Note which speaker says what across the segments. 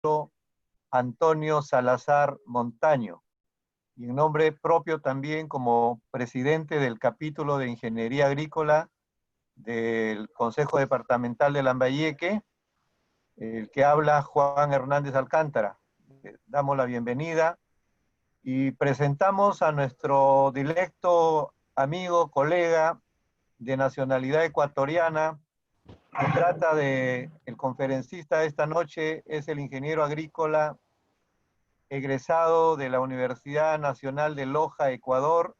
Speaker 1: ingeniero Antonio Salazar Montaño, y en nombre propio también como presidente del capítulo de Ingeniería Agrícola del Consejo Departamental de Lambayeque, el que habla Juan Hernández Alcántara. Damos la bienvenida y presentamos a nuestro directo amigo, colega de nacionalidad ecuatoriana. Se trata de, el conferencista de esta noche es el ingeniero agrícola egresado de la Universidad Nacional de Loja, Ecuador.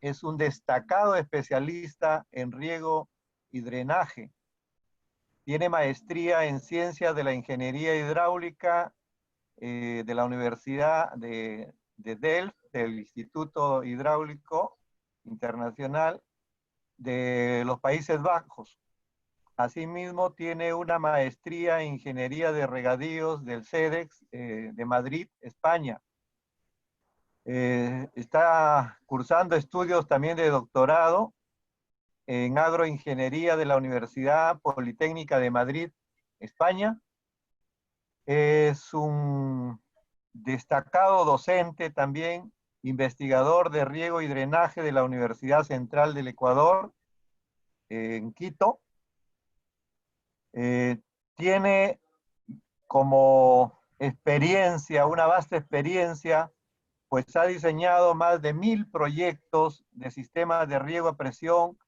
Speaker 1: Es un destacado especialista en riego y drenaje. Tiene maestría en ciencias de la ingeniería hidráulica de la Universidad de Delft, del Instituto Hidráulico Internacional de los Países Bajos. Asimismo, tiene una maestría en Ingeniería de Regadíos del CEDEX de Madrid, España. Está cursando estudios también de doctorado en agroingeniería de la Universidad Politécnica de Madrid, España. Es un destacado docente también, investigador de riego y drenaje de la Universidad Central del Ecuador, en Quito. Tiene como experiencia, una vasta experiencia, pues ha diseñado más de 1000 proyectos de sistemas de riego a presión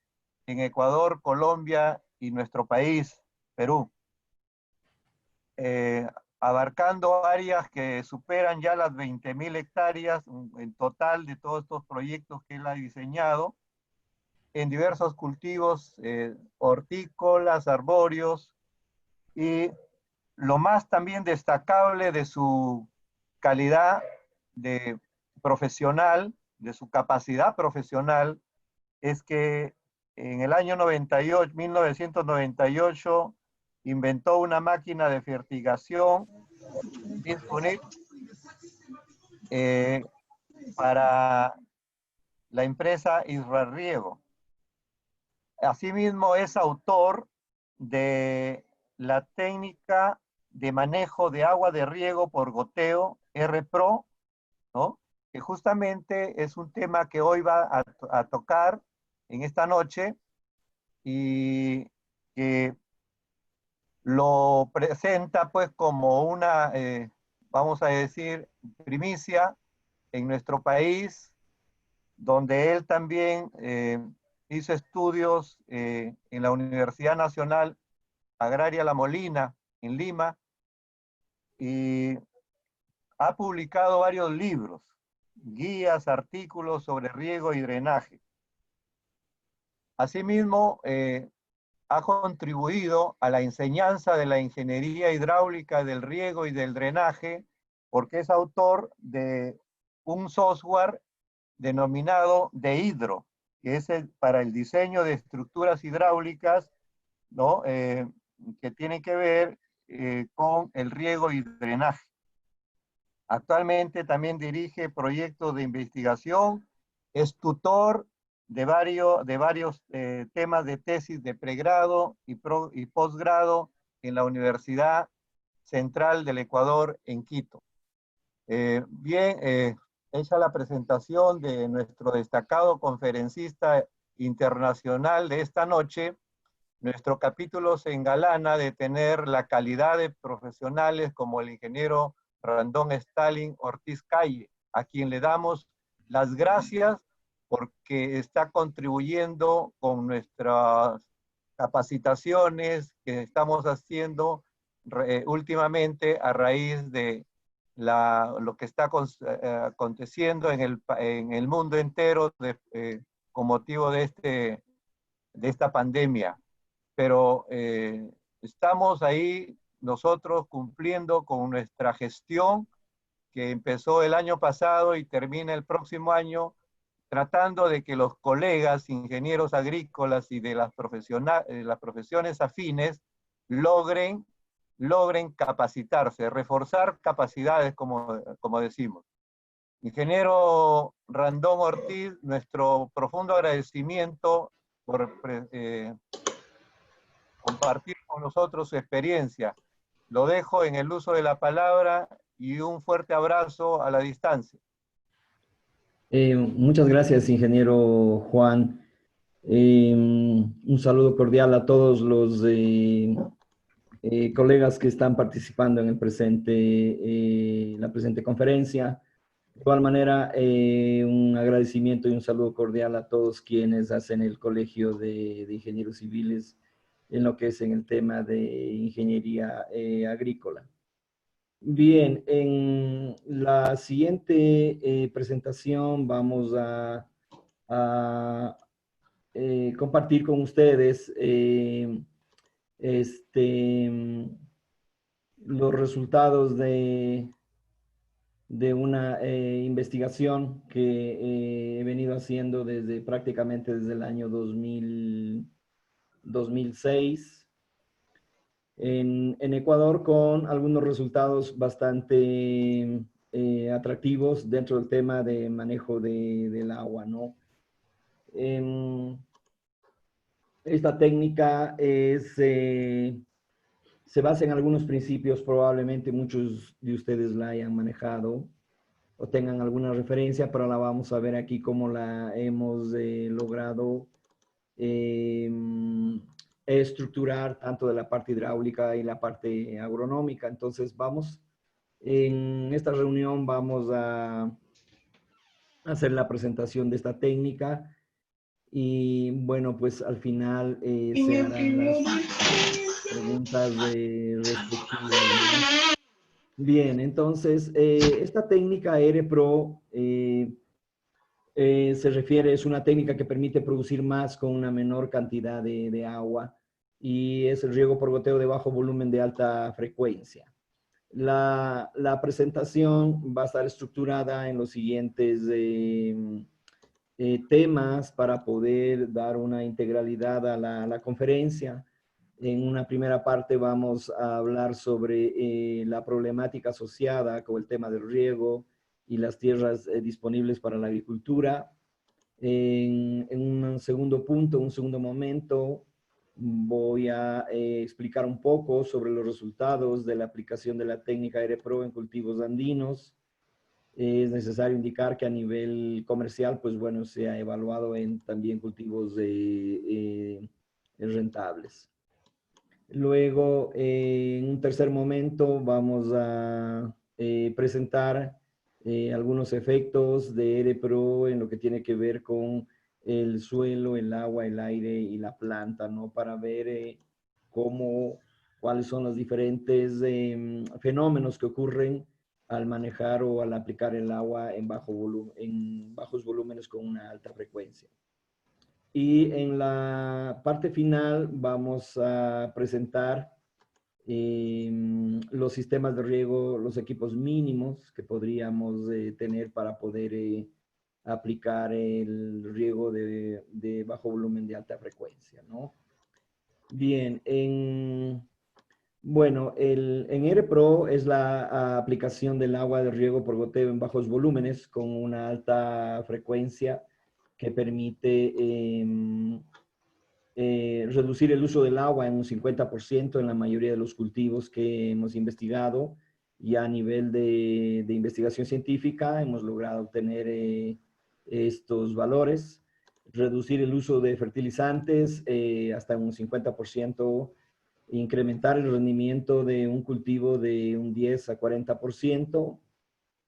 Speaker 1: en Ecuador, Colombia y nuestro país, Perú, abarcando áreas que superan ya las 20.000 hectáreas en total de todos estos proyectos que él ha diseñado, en diversos cultivos hortícolas, arbóreos, y lo más también destacable de su calidad de profesional, de su capacidad profesional, es que en el año 1998 inventó una máquina de fertigación para la empresa Israriego. Asimismo es autor de la técnica de manejo de agua de riego por goteo, RPRO, ¿no? Que justamente es un tema que hoy va a tocar en esta noche y que lo presenta pues como una, vamos a decir, primicia en nuestro país, donde él también hizo estudios en la Universidad Nacional Agraria La Molina, en Lima, y ha publicado varios libros, guías, artículos sobre riego y drenaje. Asimismo, ha contribuido a la enseñanza de la ingeniería hidráulica, del riego y del drenaje, porque es autor de un software denominado DeHidro, que es para el diseño de estructuras hidráulicas, ¿no? Que tienen que ver con el riego y drenaje. Actualmente también dirige proyectos de investigación, es tutor de varios temas de tesis de pregrado y posgrado en la Universidad Central del Ecuador en Quito. Hecha la presentación de nuestro destacado conferencista internacional de esta noche, nuestro capítulo se engalana de tener la calidad de profesionales como el ingeniero Randón Stalin Ortiz Calle, a quien le damos las gracias porque está contribuyendo con nuestras capacitaciones que estamos haciendo últimamente a raíz de lo que está aconteciendo en el mundo entero con motivo de esta pandemia. Pero estamos ahí nosotros cumpliendo con nuestra gestión que empezó el año pasado y termina el próximo año, tratando de que los colegas ingenieros agrícolas y de las profesiones afines logren capacitarse, reforzar capacidades, como decimos. Ingeniero Randón Ortiz, nuestro profundo agradecimiento por compartir con nosotros su experiencia. Lo dejo en el uso de la palabra y un fuerte abrazo a la distancia.
Speaker 2: Muchas gracias, ingeniero Juan. Un saludo cordial a todos los colegas que están participando en la presente conferencia. De igual manera, un agradecimiento y un saludo cordial a todos quienes hacen el Colegio de Ingenieros Civiles en lo que es en el tema de ingeniería agrícola. Bien, en la siguiente presentación vamos a, compartir con ustedes los resultados de una investigación que he venido haciendo prácticamente desde el año 2006 en Ecuador, con algunos resultados bastante atractivos dentro del tema de manejo del agua, ¿no? Esta técnica se basa en algunos principios, probablemente muchos de ustedes la hayan manejado o tengan alguna referencia, pero la vamos a ver aquí cómo la hemos logrado estructurar tanto de la parte hidráulica y la parte agronómica. Entonces en esta reunión vamos a hacer la presentación de esta técnica y bueno, pues al final se harán las preguntas respectivas, ¿no? Bien, entonces esta técnica EREPRO es una técnica que permite producir más con una menor cantidad de agua y es el riego por goteo de bajo volumen de alta frecuencia. La presentación va a estar estructurada en los siguientes temas para poder dar una integralidad a la conferencia. En una primera parte vamos a hablar sobre la problemática asociada con el tema del riego y las tierras disponibles para la agricultura. En un segundo punto, un segundo momento, voy a explicar un poco sobre los resultados de la aplicación de la técnica EREPRO en cultivos andinos. Es necesario indicar que a nivel comercial, pues bueno, se ha evaluado en también cultivos rentables. Luego, en un tercer momento, vamos a presentar algunos efectos de EREPRO en lo que tiene que ver con el suelo, el agua, el aire y la planta, ¿no? Para ver cuáles son los diferentes fenómenos que ocurren al manejar o al aplicar el agua en bajos volúmenes con una alta frecuencia. Y en la parte final vamos a presentar los sistemas de riego, los equipos mínimos que podríamos tener para poder aplicar el riego de bajo volumen de alta frecuencia, ¿no? Bien, bueno, en EREPRO es la aplicación del agua de riego por goteo en bajos volúmenes con una alta frecuencia que permite reducir el uso del agua en un 50% en la mayoría de los cultivos que hemos investigado. Y a nivel de investigación científica hemos logrado obtener estos valores. Reducir el uso de fertilizantes hasta un 50%, incrementar el rendimiento de un cultivo de un 10 a 40%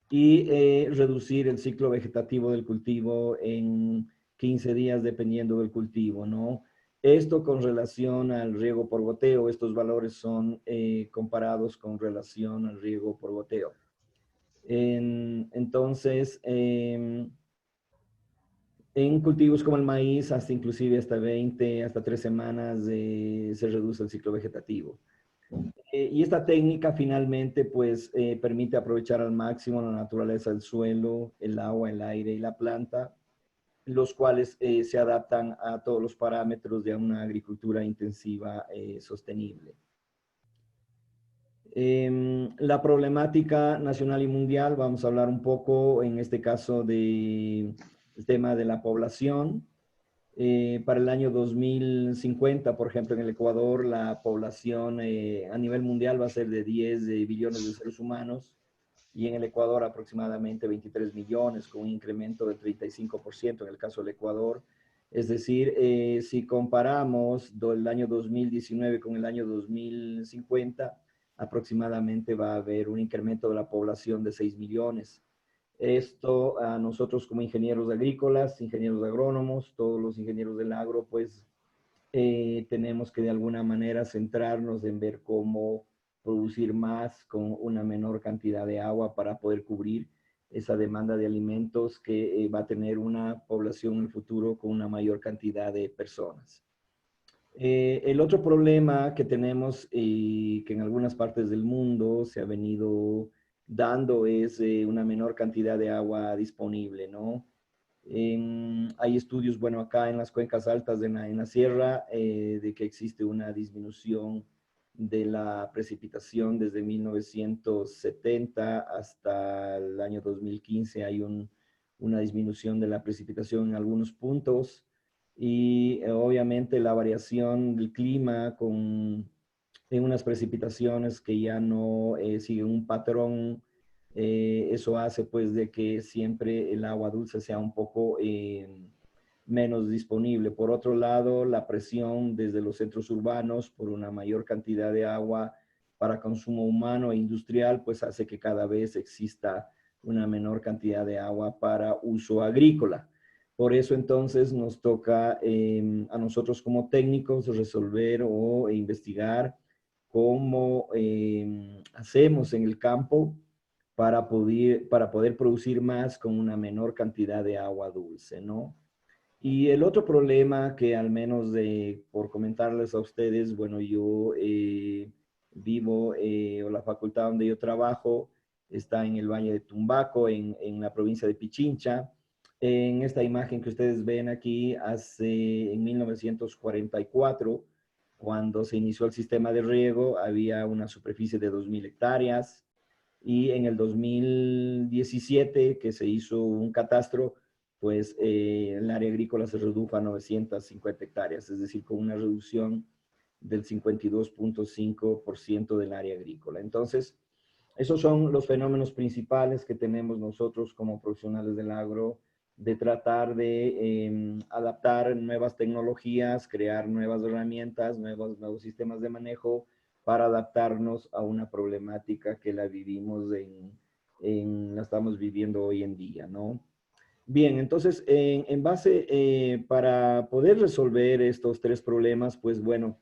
Speaker 2: y reducir el ciclo vegetativo del cultivo en 15 días dependiendo del cultivo, ¿no? Esto con relación al riego por goteo, estos valores son comparados con relación al riego por goteo. Entonces, en cultivos como el maíz, inclusive hasta 20, hasta 3 semanas se reduce el ciclo vegetativo. Y esta técnica finalmente pues permite aprovechar al máximo la naturaleza del suelo, el agua, el aire y la planta, los cuales se adaptan a todos los parámetros de una agricultura intensiva sostenible. La problemática nacional y mundial, vamos a hablar un poco en este caso del tema de la población. Para el año 2050, por ejemplo, en el Ecuador, la población a nivel mundial va a ser de 10 billones de seres humanos y en el Ecuador aproximadamente 23 millones, con un incremento del 35% en el caso del Ecuador. Es decir, si comparamos el año 2019 con el año 2050, aproximadamente va a haber un incremento de la población de 6 millones. Esto a nosotros como ingenieros agrícolas, ingenieros agrónomos, todos los ingenieros del agro, pues tenemos que de alguna manera centrarnos en ver cómo producir más con una menor cantidad de agua para poder cubrir esa demanda de alimentos que va a tener una población en el futuro con una mayor cantidad de personas. El otro problema que tenemos y que en algunas partes del mundo se ha venido dando es una menor cantidad de agua disponible, ¿no? Hay estudios, bueno, acá en las cuencas altas en la sierra, de que existe una disminución de la precipitación desde 1970 hasta el año 2015. Hay una disminución de la precipitación en algunos puntos y obviamente la variación del clima en unas precipitaciones que ya no siguen un patrón, eso hace pues de que siempre el agua dulce sea un poco menos disponible. Por otro lado, la presión desde los centros urbanos por una mayor cantidad de agua para consumo humano e industrial, pues hace que cada vez exista una menor cantidad de agua para uso agrícola. Por eso entonces nos toca a nosotros como técnicos resolver o investigar cómo hacemos en el campo para poder producir más con una menor cantidad de agua dulce, ¿no? Y el otro problema que al menos por comentarles a ustedes, bueno, yo vivo, o la facultad donde yo trabajo está en el Valle de Tumbaco, en la provincia de Pichincha. En esta imagen que ustedes ven aquí, en 1944, cuando se inició el sistema de riego, había una superficie de 2.000 hectáreas y en el 2017 que se hizo un catastro, pues el área agrícola se redujo a 950 hectáreas, es decir, con una reducción del 52.5% del área agrícola. Entonces, esos son los fenómenos principales que tenemos nosotros como profesionales del agro, de tratar de adaptar nuevas tecnologías, crear nuevas herramientas, nuevos sistemas de manejo para adaptarnos a una problemática que la vivimos la estamos viviendo hoy en día, ¿no? Bien, entonces, en base, para poder resolver estos tres problemas, pues bueno,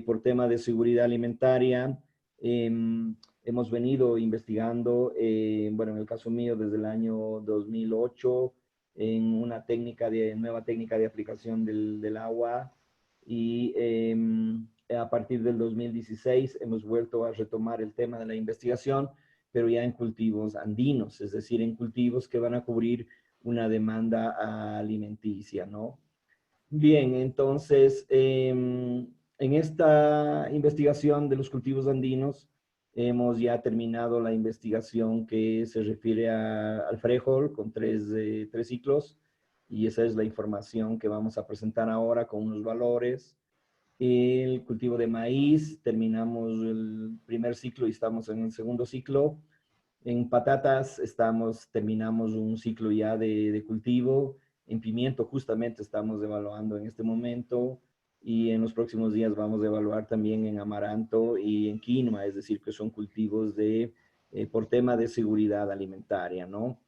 Speaker 2: por tema de seguridad alimentaria, hemos venido investigando, bueno, en el caso mío, desde el año 2008, en una nueva técnica de aplicación del agua y a partir del 2016 hemos vuelto a retomar el tema de la investigación, pero ya en cultivos andinos, es decir, en cultivos que van a cubrir una demanda alimenticia, ¿no? Bien, entonces, en esta investigación de los cultivos andinos, hemos ya terminado la investigación que se refiere al frijol con tres ciclos, y esa es la información que vamos a presentar ahora con unos valores. El cultivo de maíz, terminamos el primer ciclo y estamos en el segundo ciclo. En patatas terminamos un ciclo ya de cultivo. En pimiento justamente estamos evaluando en este momento y en los próximos días vamos a evaluar también en amaranto y en quinoa, es decir, que son cultivos por tema de seguridad alimentaria, ¿no?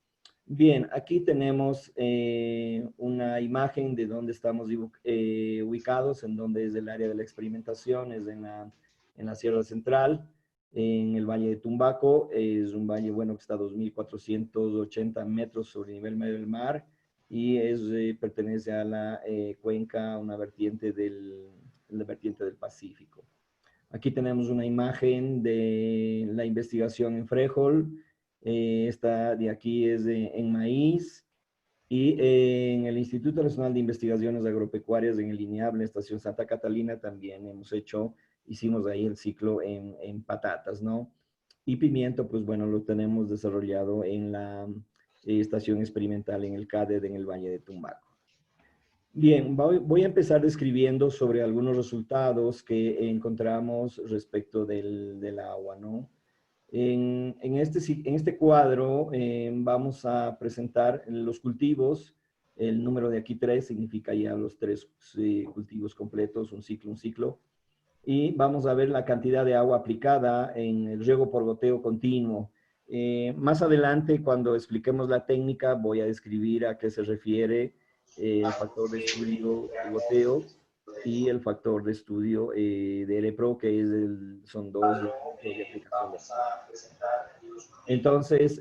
Speaker 2: Bien, aquí tenemos una imagen de dónde estamos ubicados, en donde es el área de la experimentación, es en la Sierra Central, en el Valle de Tumbaco. Es un valle, bueno, que está a 2.480 metros sobre el nivel medio del mar y pertenece a la cuenca, una la vertiente del Pacífico. Aquí tenemos una imagen de la investigación en frijol. Esta de aquí es en maíz. Y en el Instituto Nacional de Investigaciones Agropecuarias, en el INEAB, en la Estación Santa Catalina, también hicimos ahí el ciclo en patatas, ¿no? Y pimiento, pues bueno, lo tenemos desarrollado en la estación experimental en el CADED, en el Valle de Tumbaco. Bien, voy a empezar describiendo sobre algunos resultados que encontramos respecto del agua, ¿no? En este cuadro vamos a presentar los cultivos. El número de aquí 3 significa ya los 3 cultivos completos, un ciclo, un ciclo. Y vamos a ver la cantidad de agua aplicada en el riego por goteo continuo. Más adelante, cuando expliquemos la técnica, voy a describir a qué se refiere el factor de estudio de goteo y el factor de estudio de EREPRO, que son dos los métodos de aplicación de agua. Entonces,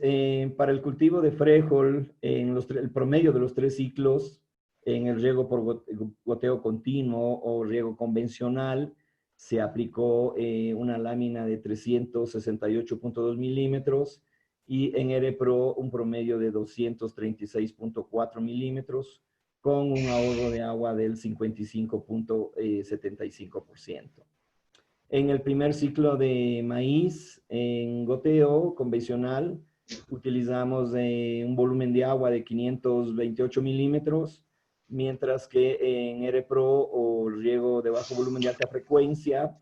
Speaker 2: para el cultivo de frijol, el promedio de los 3 ciclos, en el riego por goteo continuo o riego convencional, se aplicó una lámina de 368.2 milímetros y en EREPRO un promedio de 236.4 milímetros con un ahorro de agua del 55.75%. En el primer ciclo de maíz, en goteo convencional, utilizamos un volumen de agua de 528 milímetros, mientras que en EREPRO o riego de bajo volumen de alta frecuencia,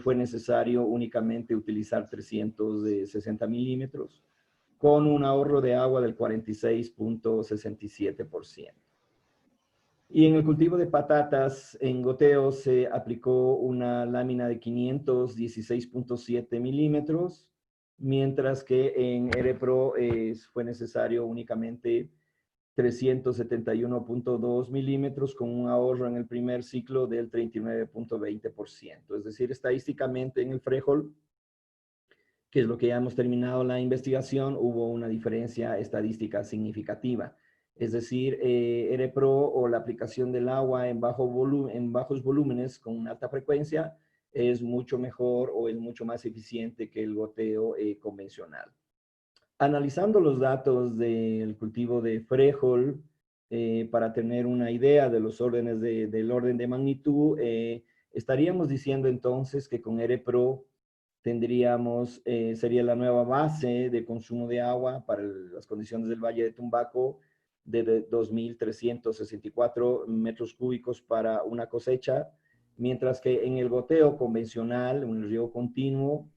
Speaker 2: fue necesario únicamente utilizar 360 milímetros, con un ahorro de agua del 46.67%. Y en el cultivo de patatas, en goteo se aplicó una lámina de 516.7 milímetros, mientras que en EREPRO fue necesario únicamente 371.2 milímetros con un ahorro en el primer ciclo del 39.20%. Es decir, estadísticamente en el frijol, que es lo que ya hemos terminado la investigación, hubo una diferencia estadística significativa. Es decir, EREPRO o la aplicación del agua en bajos volúmenes con una alta frecuencia es mucho mejor o es mucho más eficiente que el goteo convencional. Analizando los datos del cultivo de frijol, para tener una idea de los órdenes del orden de magnitud, estaríamos diciendo entonces que con EREPRO tendríamos, sería la nueva base de consumo de agua para las condiciones del Valle de Tumbaco de 2.364 metros cúbicos para una cosecha, mientras que en el goteo convencional, en el riego continuo,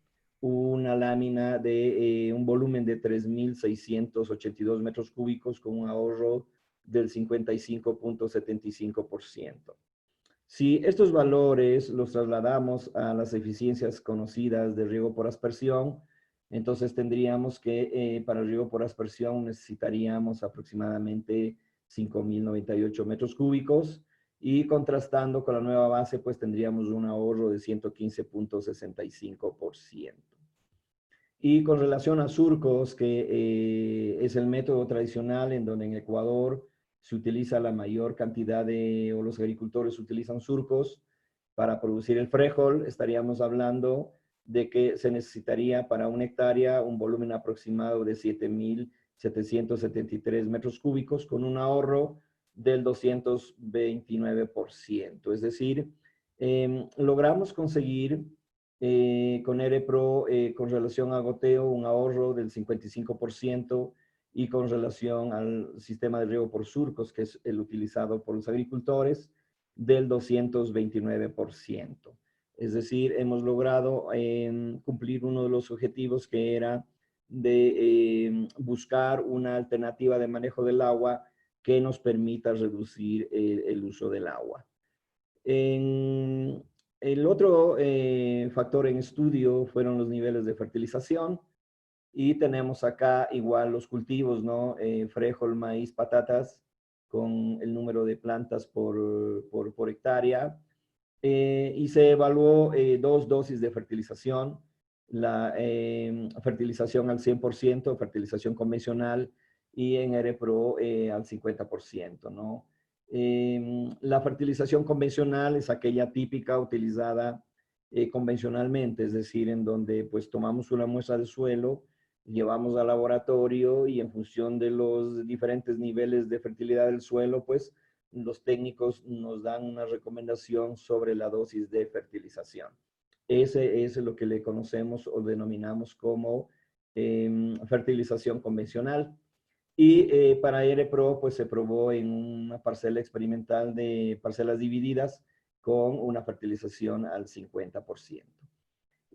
Speaker 2: una lámina de un volumen de 3.682 metros cúbicos con un ahorro del 55.75%. Si estos valores los trasladamos a las eficiencias conocidas de riego por aspersión, entonces tendríamos que para el riego por aspersión necesitaríamos aproximadamente 5.098 metros cúbicos y contrastando con la nueva base, pues tendríamos un ahorro de 115.65%. Y con relación a surcos, que es el método tradicional en donde en Ecuador se utiliza la mayor cantidad o los agricultores utilizan surcos para producir el frijol, estaríamos hablando de que se necesitaría para una hectárea un volumen aproximado de 7.773 metros cúbicos con un ahorro del 229%. Es decir, logramos conseguir con EREPRO, con relación a goteo, un ahorro del 55% y con relación al sistema de riego por surcos, que es el utilizado por los agricultores, del 229%. Es decir, hemos logrado cumplir uno de los objetivos que era de buscar una alternativa de manejo del agua que nos permita reducir el uso del agua. El otro factor en estudio fueron los niveles de fertilización y tenemos acá igual los cultivos, ¿no? Frijol, maíz, patatas con el número de plantas por hectárea y se evaluó 2 dosis de fertilización, la fertilización al 100%, fertilización convencional y en EREPRO al 50%, ¿no? La fertilización convencional es aquella típica utilizada convencionalmente, es decir, en donde pues tomamos una muestra de suelo, llevamos al laboratorio y en función de los diferentes niveles de fertilidad del suelo, pues los técnicos nos dan una recomendación sobre la dosis de fertilización. Ese es lo que le conocemos o denominamos como fertilización convencional. Y para EREPRO, pues se probó en una parcela experimental de parcelas divididas con una fertilización al 50%.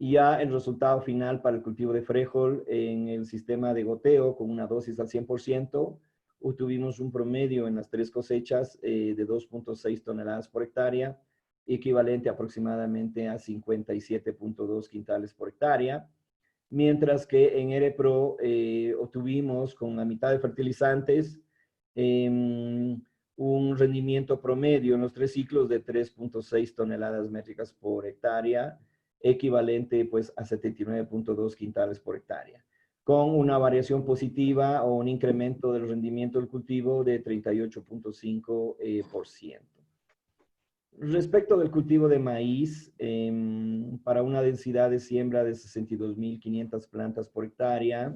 Speaker 2: Y ya el resultado final para el cultivo de frijol en el sistema de goteo con una dosis al 100%, obtuvimos un promedio en las 3 cosechas de 2.6 toneladas por hectárea, equivalente aproximadamente a 57.2 quintales por hectárea, mientras que en EREPRO obtuvimos con la mitad de fertilizantes un rendimiento promedio en los 3 ciclos de 3.6 toneladas métricas por hectárea, equivalente pues a 79.2 quintales por hectárea, con una variación positiva o un incremento del rendimiento del cultivo de 38.5%. Respecto del cultivo de maíz, para una densidad de siembra de 62.500 plantas por hectárea,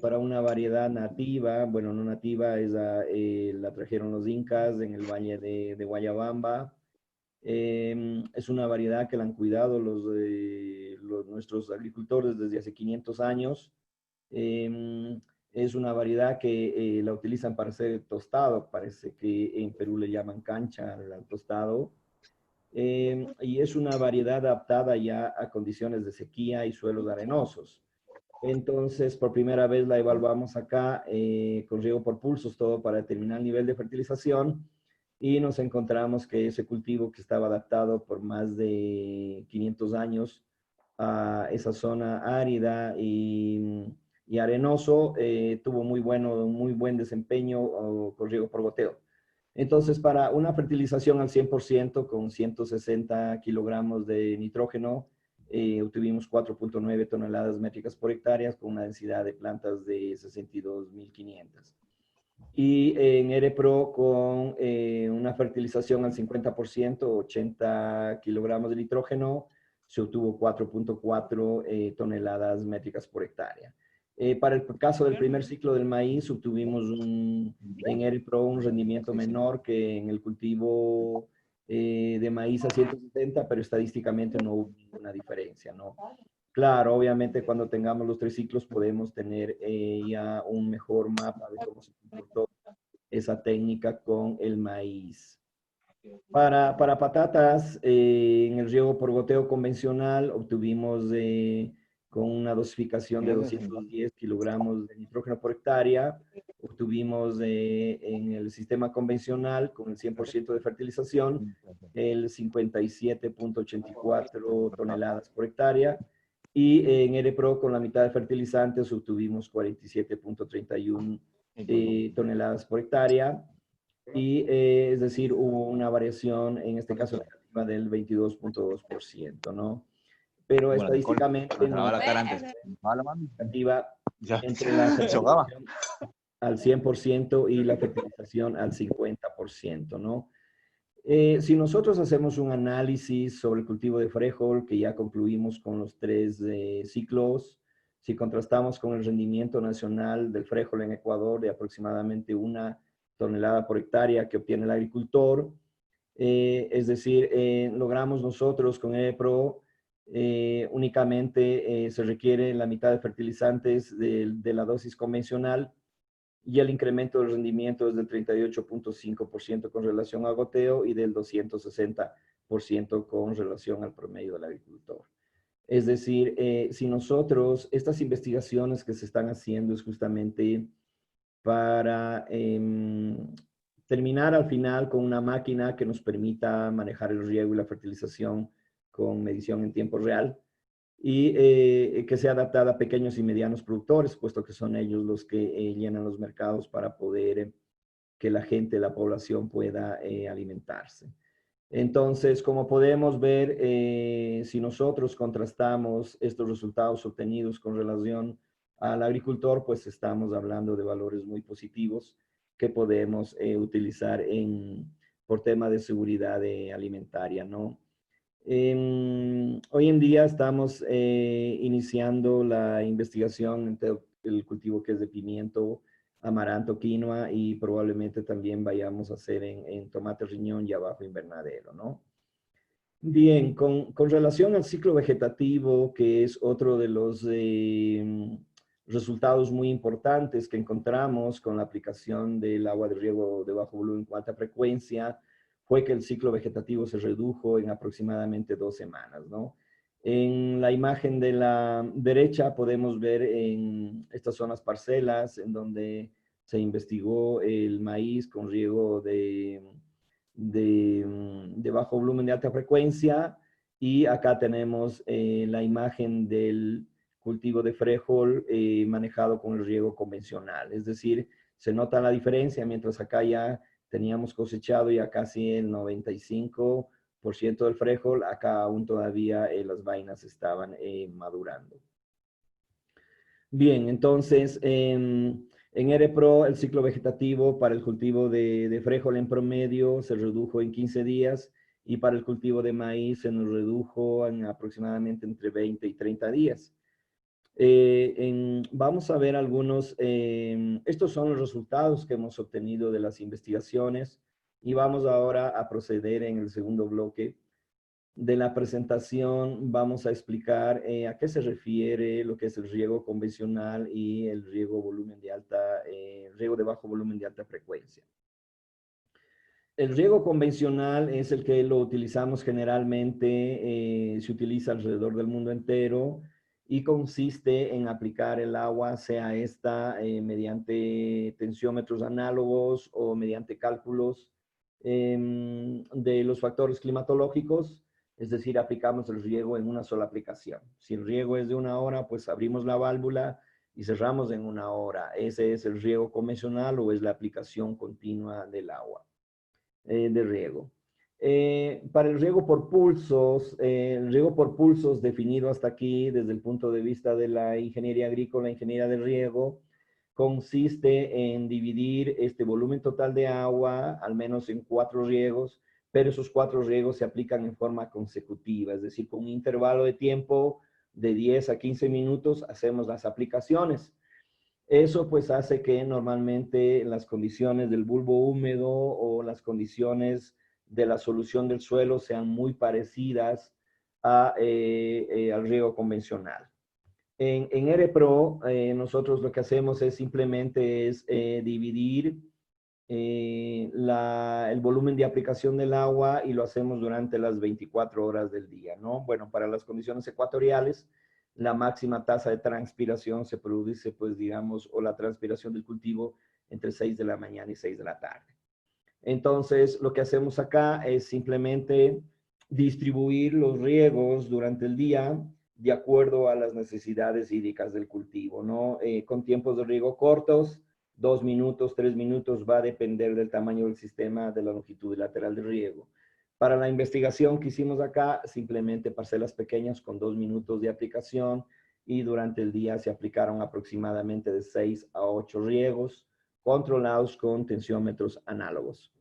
Speaker 2: para una variedad nativa, bueno, no nativa, la trajeron los incas en el valle de Guayabamba. Es una variedad que la han cuidado nuestros agricultores desde hace 500 años. Es una variedad que la utilizan para hacer tostado, parece que en Perú le llaman cancha al tostado. Y es una variedad adaptada ya a condiciones de sequía y suelos arenosos. Entonces, por primera vez la evaluamos acá con riego por pulsos, todo para determinar el nivel de fertilización, y nos encontramos que ese cultivo que estaba adaptado por más de 500 años a esa zona árida y arenoso, tuvo muy buen desempeño con riego por goteo. Entonces, para una fertilización al 100% con 160 kilogramos de nitrógeno, obtuvimos 4.9 toneladas métricas por hectárea con una densidad de plantas de 62.500. Y en EREPRO con una fertilización al 50%, 80 kilogramos de nitrógeno, se obtuvo 4.4 toneladas métricas por hectárea. Para el caso del primer ciclo del maíz, obtuvimos en EREPRO un rendimiento menor que en el cultivo de maíz a 170, pero estadísticamente no hubo ninguna diferencia, ¿no? Claro, obviamente cuando tengamos los 3 ciclos podemos tener ya un mejor mapa de cómo se comportó esa técnica con el maíz. Para patatas, en el riego por goteo convencional obtuvimos con una dosificación de 210 kilogramos de nitrógeno por hectárea, obtuvimos en el sistema convencional con el 100% de fertilización el 57.84 toneladas por hectárea, y en EREPRO con la mitad de fertilizantes obtuvimos 47.31 toneladas por hectárea. Y es decir, hubo una variación, en este caso negativa, del 22.2%, ¿no? Pero
Speaker 3: Bueno,
Speaker 2: estadísticamente no
Speaker 3: la cara antes.
Speaker 2: negativa
Speaker 3: Ya.
Speaker 2: entre la
Speaker 3: Se ahogaba.
Speaker 2: fertilización al 100% y la fertilización al 50%, ¿no? Si nosotros hacemos un análisis sobre el cultivo de frijol, que ya concluimos con los 3 ciclos, si contrastamos con el rendimiento nacional del frijol en Ecuador de aproximadamente 1 tonelada por hectárea que obtiene el agricultor, es decir, logramos nosotros con EPRO únicamente se requiere la mitad de fertilizantes de la dosis convencional, y el incremento del rendimiento es del 38.5% con relación al goteo y del 260% con relación al promedio del agricultor. Es decir, si nosotros, estas investigaciones que se están haciendo es justamente para terminar al final con una máquina que nos permita manejar el riego y la fertilización con medición en tiempo real, y que sea adaptada a pequeños y medianos productores, puesto que son ellos los que llenan los mercados para poder que la gente, la población pueda alimentarse. Entonces, como podemos ver, si nosotros contrastamos estos resultados obtenidos con relación al agricultor, pues estamos hablando de valores muy positivos que podemos utilizar por tema de seguridad alimentaria, ¿no? Hoy en día estamos iniciando la investigación en el cultivo que es de pimiento, amaranto, quinoa, y probablemente también vayamos a hacer en tomate riñón y abajo invernadero, ¿no? Bien, con relación al ciclo vegetativo, que es otro de resultados muy importantes que encontramos con la aplicación del agua de riego de bajo volumen con alta frecuencia fue que el ciclo vegetativo se redujo en aproximadamente 2 semanas, ¿no? En la imagen de la derecha podemos ver en estas son las parcelas en donde se investigó el maíz con riego de bajo volumen de alta frecuencia, y acá tenemos la imagen del cultivo de frijol manejado con el riego convencional. Es decir, se nota la diferencia, mientras acá ya teníamos cosechado ya casi el 95% del frijol, acá aún todavía las vainas estaban madurando. Bien, entonces en EREPRO el ciclo vegetativo para el cultivo de frijol en promedio se redujo en 15 días y para el cultivo de maíz se nos redujo en aproximadamente entre 20 y 30 días. Vamos a ver algunos, estos son los resultados que hemos obtenido de las investigaciones y vamos ahora a proceder en el segundo bloque de la presentación. Vamos a explicar a qué se refiere lo que es el riego convencional y el riego riego de bajo volumen de alta frecuencia. El riego convencional es el que lo utilizamos generalmente, se utiliza alrededor del mundo entero y consiste en aplicar el agua, sea esta mediante tensiómetros análogos o mediante cálculos de los factores climatológicos, es decir, aplicamos el riego en una sola aplicación. Si el riego es de 1 hora, pues abrimos la válvula y cerramos en 1 hora. Ese es el riego convencional o es la aplicación continua del agua de riego. Para el riego por pulsos definido hasta aquí desde el punto de vista de la ingeniería agrícola, ingeniería de riego, consiste en dividir este volumen total de agua al menos en 4 riegos, pero esos 4 riegos se aplican en forma consecutiva, es decir, con un intervalo de tiempo de 10 a 15 minutos hacemos las aplicaciones. Eso pues hace que normalmente las condiciones del bulbo húmedo o las condiciones de la solución del suelo sean muy parecidas al riego convencional. En EREPRO nosotros lo que hacemos es simplemente dividir el volumen de aplicación del agua y lo hacemos durante las 24 horas del día, ¿no? Bueno, para las condiciones ecuatoriales, la máxima tasa de transpiración se produce, pues digamos, o la transpiración del cultivo entre 6 de la mañana y 6 de la tarde. Entonces, lo que hacemos acá es simplemente distribuir los riegos durante el día de acuerdo a las necesidades hídricas del cultivo, ¿no? Con tiempos de riego cortos, 2 minutos, 3 minutos, va a depender del tamaño del sistema, de la longitud lateral de riego. Para la investigación que hicimos acá, simplemente parcelas pequeñas con 2 minutos de aplicación y durante el día se aplicaron aproximadamente de 6 a 8 riegos controlados con tensiómetros análogos.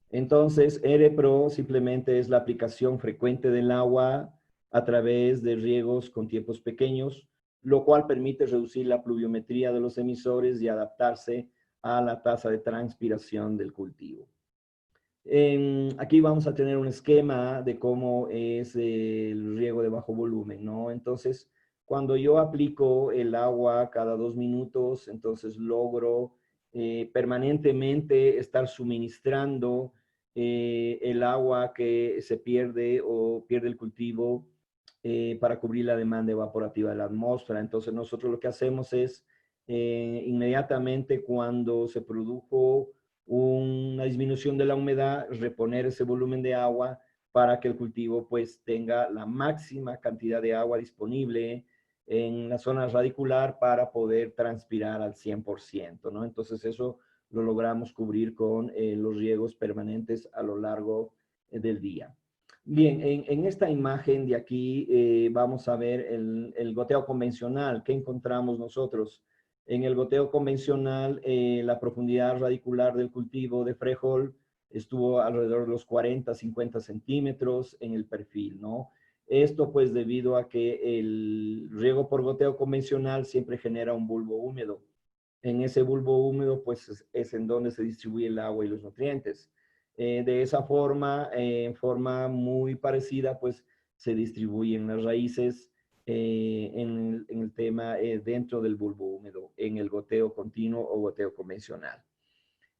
Speaker 2: Entonces, EREPRO simplemente es la aplicación frecuente del agua a través de riegos con tiempos pequeños, lo cual permite reducir la pluviometría de los emisores y adaptarse a la tasa de transpiración del cultivo. Aquí vamos a tener un esquema de cómo es el riego de bajo volumen, ¿no? Entonces, cuando yo aplico el agua cada 2 minutos, entonces logro permanentemente estar suministrando el agua que se pierde o pierde el cultivo para cubrir la demanda evaporativa de la atmósfera. Entonces, nosotros lo que hacemos es inmediatamente cuando se produjo una disminución de la humedad, reponer ese volumen de agua para que el cultivo pues tenga la máxima cantidad de agua disponible en la zona radicular para poder transpirar al 100%, ¿no? Entonces eso lo logramos cubrir con los riegos permanentes a lo largo del día. Bien, en esta imagen de aquí vamos a ver el goteo convencional. ¿Qué encontramos nosotros? En el goteo convencional, la profundidad radicular del cultivo de frijol estuvo alrededor de los 40, 50 centímetros en el perfil, ¿no? Esto pues debido a que el riego por goteo convencional siempre genera un bulbo húmedo. En ese bulbo húmedo pues es en donde se distribuye el agua y los nutrientes. De esa forma, en forma muy parecida, pues se distribuyen las raíces en el tema dentro del bulbo húmedo, en el goteo continuo o goteo convencional.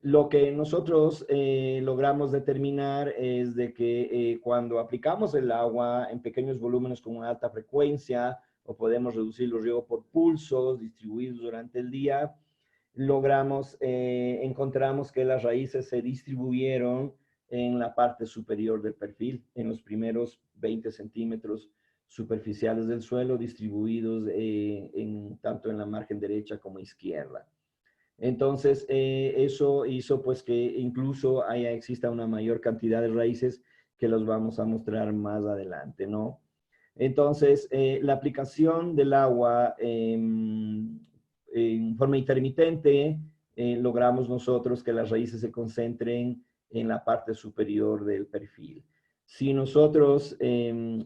Speaker 2: Lo que nosotros logramos determinar es de que cuando aplicamos el agua en pequeños volúmenes con una alta frecuencia, o podemos reducir los riegos por pulsos distribuidos durante el día, encontramos que las raíces se distribuyeron en la parte superior del perfil, en los primeros 20 centímetros superficiales del suelo, distribuidos tanto en la margen derecha como izquierda. Entonces, eso hizo pues que incluso exista una mayor cantidad de raíces que los vamos a mostrar más adelante, ¿no? Entonces, la aplicación del agua en forma intermitente, logramos nosotros que las raíces se concentren en la parte superior del perfil. Si nosotros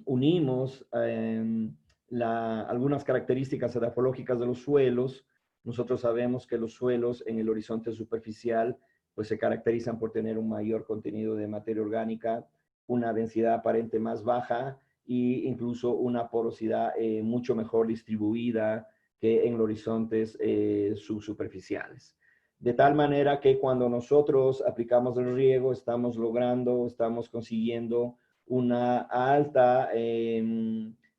Speaker 2: unimos algunas características edafológicas de los suelos, nosotros sabemos que los suelos en el horizonte superficial pues se caracterizan por tener un mayor contenido de materia orgánica, una densidad aparente más baja e incluso una porosidad mucho mejor distribuida que en los horizontes subsuperficiales. De tal manera que cuando nosotros aplicamos el riego estamos consiguiendo una alta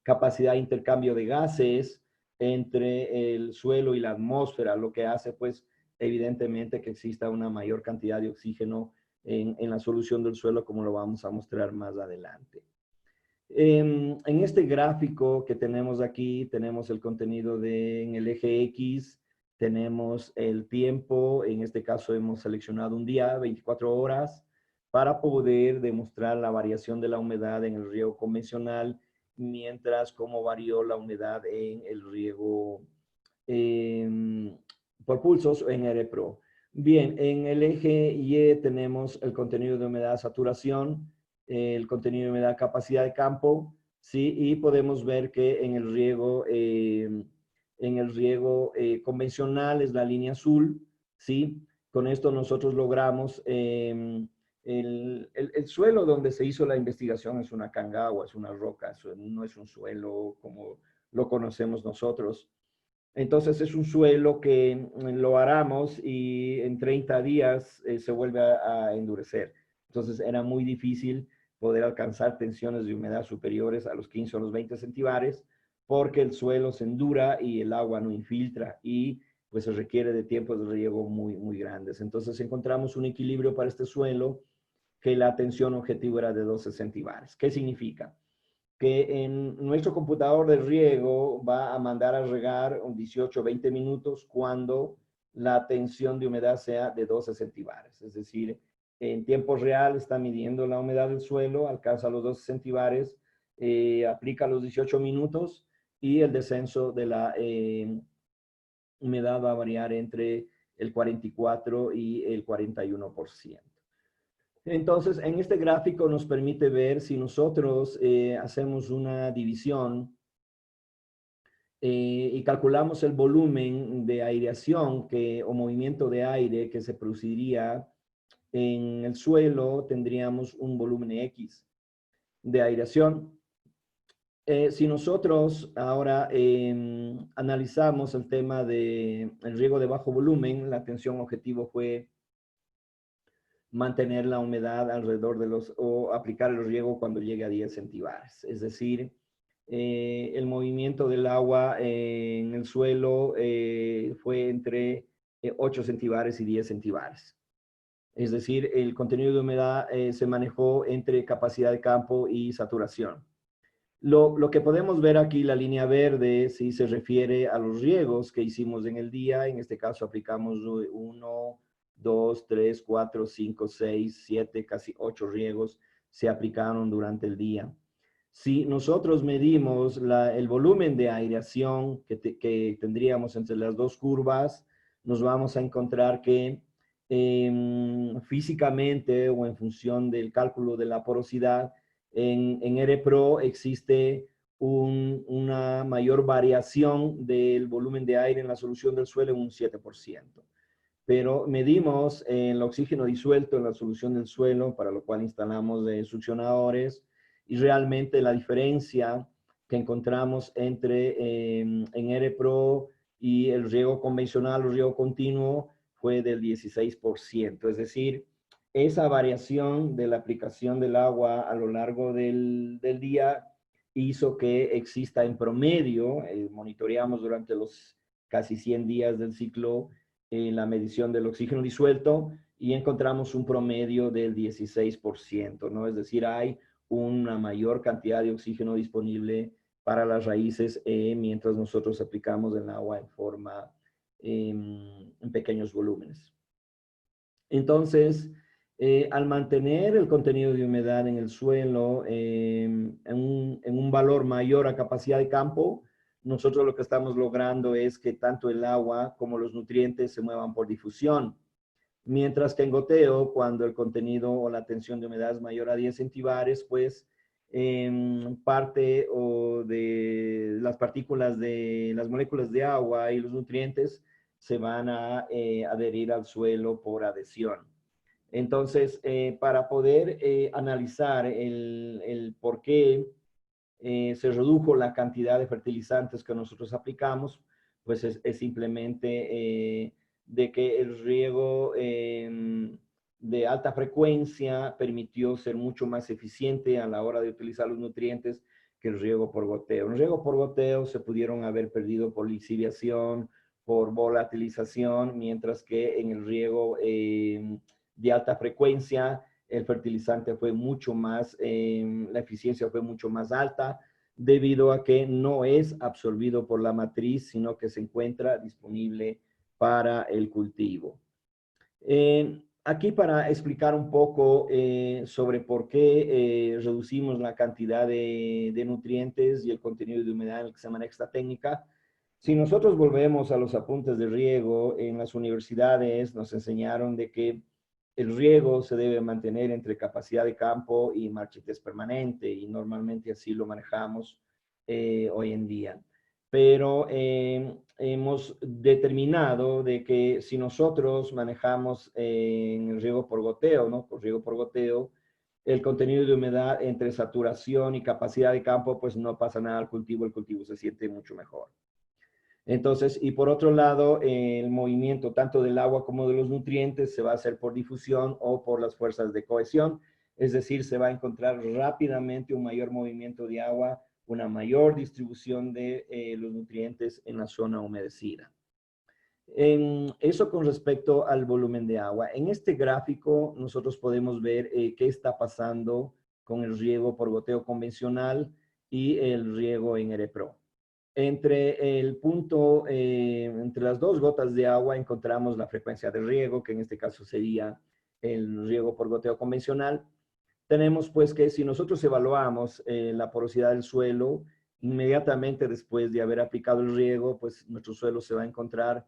Speaker 2: capacidad de intercambio de gases entre el suelo y la atmósfera, lo que hace pues evidentemente que exista una mayor cantidad de oxígeno en la solución del suelo, como lo vamos a mostrar más adelante. En este gráfico que tenemos aquí, tenemos el contenido en el eje X, tenemos el tiempo, en este caso hemos seleccionado un día, 24 horas, para poder demostrar la variación de la humedad en el riego convencional, mientras cómo varió la humedad en el riego por pulsos en RPRO. Bien, en el eje Y tenemos el contenido de humedad saturación, el contenido de humedad capacidad de campo, ¿sí? Y podemos ver que en el riego convencional es la línea azul, ¿sí? Con esto nosotros logramos el suelo donde se hizo la investigación es una cangagua, es una roca, no es un suelo como lo conocemos nosotros. Entonces es un suelo que lo aramos y en 30 días se vuelve a endurecer. Entonces era muy difícil poder alcanzar tensiones de humedad superiores a los 15 o los 20 centibares porque el suelo se endura y el agua no infiltra y pues se requiere de tiempos de riego muy, muy grandes. Entonces encontramos un equilibrio para este suelo que la tensión objetivo era de 12 centibares. ¿Qué significa? Que en nuestro computador de riego va a mandar a regar 18 o 20 minutos cuando la tensión de humedad sea de 12 centibares. Es decir, en tiempo real está midiendo la humedad del suelo, alcanza los 12 centibares, aplica los 18 minutos y el descenso de la humedad va a variar entre el 44 y el 41%. Entonces, en este gráfico nos permite ver si nosotros hacemos una división y calculamos el volumen de aireación o movimiento de aire que se produciría en el suelo, tendríamos un volumen X de aireación. Si nosotros ahora analizamos el tema del riego de bajo volumen, la tensión objetivo fue mantener la humedad alrededor o aplicar el riego cuando llegue a 10 centibares. Es decir, el movimiento del agua en el suelo fue entre 8 centibares y 10 centibares. Es decir, el contenido de humedad se manejó entre capacidad de campo y saturación. Lo que podemos ver aquí, la línea verde, sí se refiere a los riegos que hicimos en el día. En este caso aplicamos 1, 2, 3, 4, 5, 6, 7, casi 8 riegos se aplicaron durante el día. Si nosotros medimos el volumen de aireación que tendríamos entre las dos curvas, nos vamos a encontrar que físicamente o en función del cálculo de la porosidad, en RPRO existe una mayor variación del volumen de aire en la solución del suelo en un 7%. Pero medimos el oxígeno disuelto en la solución del suelo, para lo cual instalamos succionadores, y realmente la diferencia que encontramos en EREPRO y el riego convencional o riego continuo fue del 16%. Es decir, esa variación de la aplicación del agua a lo largo del día hizo que exista en promedio, monitoreamos durante los casi 100 días del ciclo la medición del oxígeno disuelto y encontramos un promedio del 16%, ¿no? Es decir, hay una mayor cantidad de oxígeno disponible para las raíces mientras nosotros aplicamos el agua en forma en pequeños volúmenes. Entonces, al mantener el contenido de humedad en el suelo en un valor mayor a capacidad de campo, nosotros lo que estamos logrando es que tanto el agua como los nutrientes se muevan por difusión. Mientras que en goteo, cuando el contenido o la tensión de humedad es mayor a 10 centibares, pues parte o de las partículas de las moléculas de agua y los nutrientes se van a adherir al suelo por adhesión. Entonces, para poder analizar el por qué se redujo la cantidad de fertilizantes que nosotros aplicamos, pues es simplemente de que el riego de alta frecuencia permitió ser mucho más eficiente a la hora de utilizar los nutrientes que el riego por goteo. En el riego por goteo se pudieron haber perdido por lixiviación, por volatilización, mientras que en el riego de alta frecuencia el fertilizante fue mucho más, la eficiencia fue mucho más alta, debido a que no es absorbido por la matriz, sino que se encuentra disponible para el cultivo. Aquí para explicar un poco sobre por qué reducimos la cantidad de nutrientes y el contenido de humedad en el que se maneja esta técnica. Si nosotros volvemos a los apuntes de riego, en las universidades nos enseñaron de que el riego se debe mantener entre capacidad de campo y marchitez permanente, y normalmente así lo manejamos hoy en día. Pero hemos determinado de que si nosotros manejamos en el riego por goteo, ¿no? Por riego por goteo, el contenido de humedad entre saturación y capacidad de campo, pues no pasa nada al cultivo, el cultivo se siente mucho mejor. Entonces, y por otro lado, el movimiento tanto del agua como de los nutrientes se va a hacer por difusión o por las fuerzas de cohesión, es decir, se va a encontrar rápidamente un mayor movimiento de agua, una mayor distribución de los nutrientes en la zona humedecida. Eso con respecto al volumen de agua. En este gráfico nosotros podemos ver qué está pasando con el riego por goteo convencional y el riego en EREPRO. Entre el punto, entre las dos gotas de agua encontramos la frecuencia de riego, que en este caso sería el riego por goteo convencional. Tenemos pues que si nosotros evaluamos la porosidad del suelo, inmediatamente después de haber aplicado el riego, pues nuestro suelo se va a encontrar,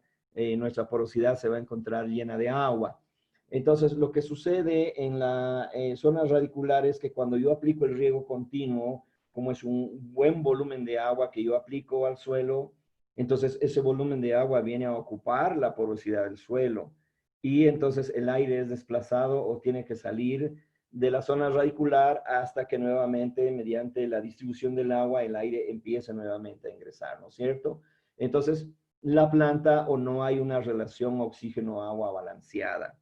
Speaker 2: nuestra porosidad se va a encontrar llena de agua. Entonces, lo que sucede en la zona radicular es que cuando yo aplico el riego continuo, como es un buen volumen de agua que yo aplico al suelo, entonces ese volumen de agua viene a ocupar la porosidad del suelo y entonces el aire es desplazado o tiene que salir de la zona radicular hasta que nuevamente mediante la distribución del agua el aire empiece nuevamente a ingresar, ¿no es cierto? Entonces la planta o no hay una relación oxígeno-agua balanceada.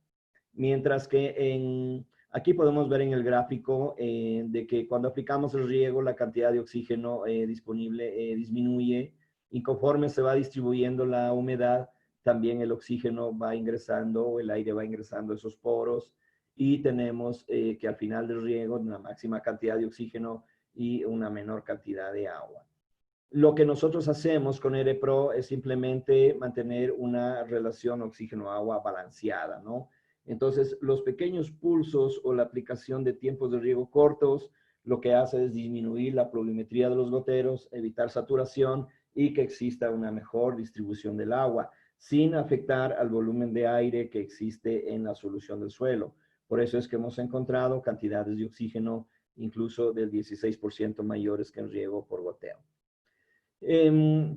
Speaker 2: Mientras que aquí podemos ver en el gráfico de que cuando aplicamos el riego, la cantidad de oxígeno disponible disminuye y conforme se va distribuyendo la humedad, también el oxígeno va ingresando o el aire va ingresando a esos poros y tenemos que al final del riego una máxima cantidad de oxígeno y una menor cantidad de agua. Lo que nosotros hacemos con EREPRO es simplemente mantener una relación oxígeno-agua balanceada, ¿no? Entonces, los pequeños pulsos o la aplicación de tiempos de riego cortos, lo que hace es disminuir la pluviometría de los goteros, evitar saturación y que exista una mejor distribución del agua, sin afectar al volumen de aire que existe en la solución del suelo. Por eso es que hemos encontrado cantidades de oxígeno incluso del 16% mayores que en riego por goteo.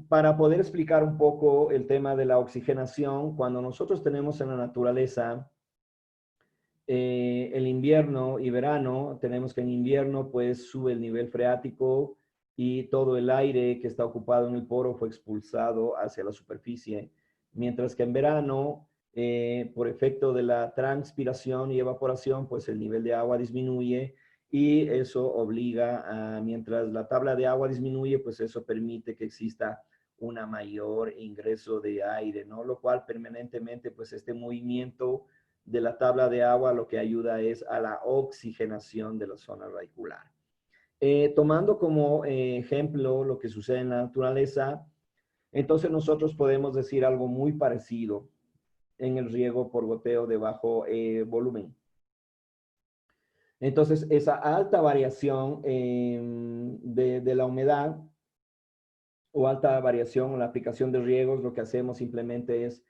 Speaker 2: Para poder explicar un poco el tema de la oxigenación, cuando nosotros tenemos en la naturaleza el invierno y verano, tenemos que en invierno pues sube el nivel freático y todo el aire que está ocupado en el poro fue expulsado hacia la superficie, mientras que en verano, por efecto de la transpiración y evaporación, pues el nivel de agua disminuye y eso obliga a, mientras la tabla de agua disminuye, pues eso permite que exista una mayor ingreso de aire, ¿no? Lo cual permanentemente, pues este movimiento de la tabla de agua lo que ayuda es a la oxigenación de la zona radicular. Tomando como ejemplo lo que sucede en la naturaleza, entonces nosotros podemos decir algo muy parecido en el riego por goteo de bajo volumen. Entonces, esa alta variación de la humedad o alta variación en la aplicación de riegos, lo que hacemos simplemente es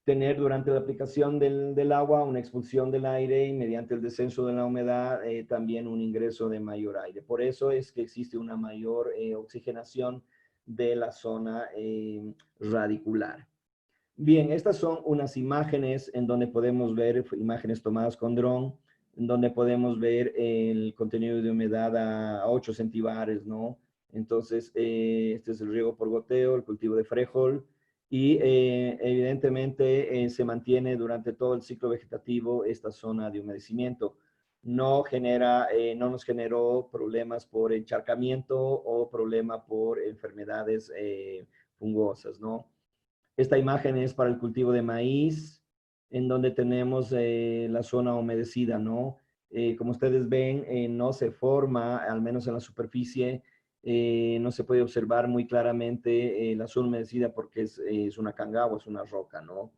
Speaker 2: tener durante la aplicación del agua una expulsión del aire y mediante el descenso de la humedad también un ingreso de mayor aire. Por eso es que existe una mayor oxigenación de la zona radicular. Bien, estas son unas imágenes en donde podemos ver, imágenes tomadas con dron, en donde podemos ver el contenido de humedad a 8 centibares, ¿no? Entonces, este es el riego por goteo, el cultivo de frijol, y evidentemente se mantiene durante todo el ciclo vegetativo esta zona de humedecimiento. No nos generó problemas por encharcamiento o problema por enfermedades fungosas, ¿no? Esta imagen es para el cultivo de maíz, en donde tenemos la zona humedecida, ¿no? Como ustedes ven, no se forma, al menos en la superficie, no se puede observar muy claramente la zona humedecida porque es una cangagua, es una roca, ¿no?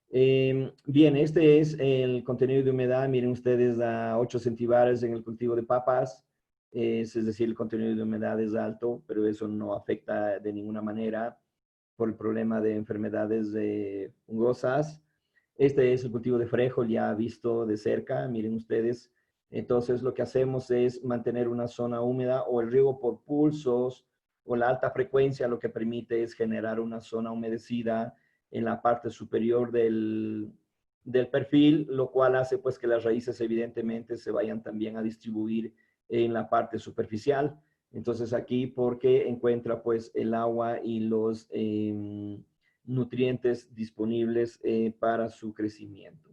Speaker 2: Bien, este es el contenido de humedad. Miren ustedes a 8 centibares en el cultivo de papas. Es decir, el contenido de humedad es alto, pero eso no afecta de ninguna manera por el problema de enfermedades fungosas. Este es el cultivo de frijol ya visto de cerca, miren ustedes. Entonces lo que hacemos es mantener una zona húmeda o el riego por pulsos o la alta frecuencia lo que permite es generar una zona humedecida en la parte superior del perfil, lo cual hace pues que las raíces evidentemente se vayan también a distribuir en la parte superficial. Entonces aquí porque encuentra pues el agua y los nutrientes disponibles para su crecimiento.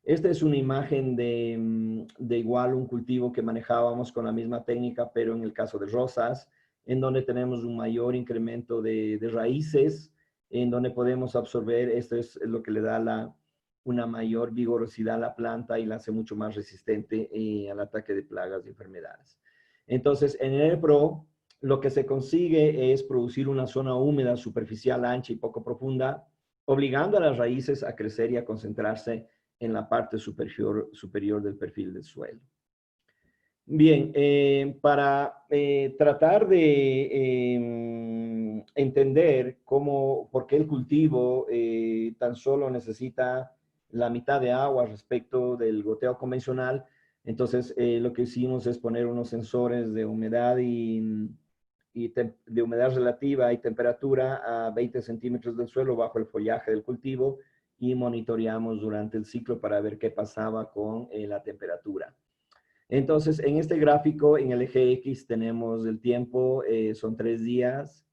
Speaker 2: Esta es una imagen de igual un cultivo que manejábamos con la misma técnica, pero en el caso de rosas, en donde tenemos un mayor incremento de raíces, en donde podemos absorber, esto es lo que le da una mayor vigorosidad a la planta y la hace mucho más resistente al ataque de plagas y enfermedades. Entonces, en el Pro, lo que se consigue es producir una zona húmeda, superficial, ancha y poco profunda, obligando a las raíces a crecer y a concentrarse en la parte superior del perfil del suelo. Bien, para tratar de entender por qué el cultivo tan solo necesita la mitad de agua respecto del goteo convencional, entonces lo que hicimos es poner unos sensores de humedad de humedad relativa y temperatura a 20 centímetros del suelo bajo el follaje del cultivo y monitoreamos durante el ciclo para ver qué pasaba con la temperatura. Entonces, en este gráfico, en el eje X tenemos el tiempo, son 3 días,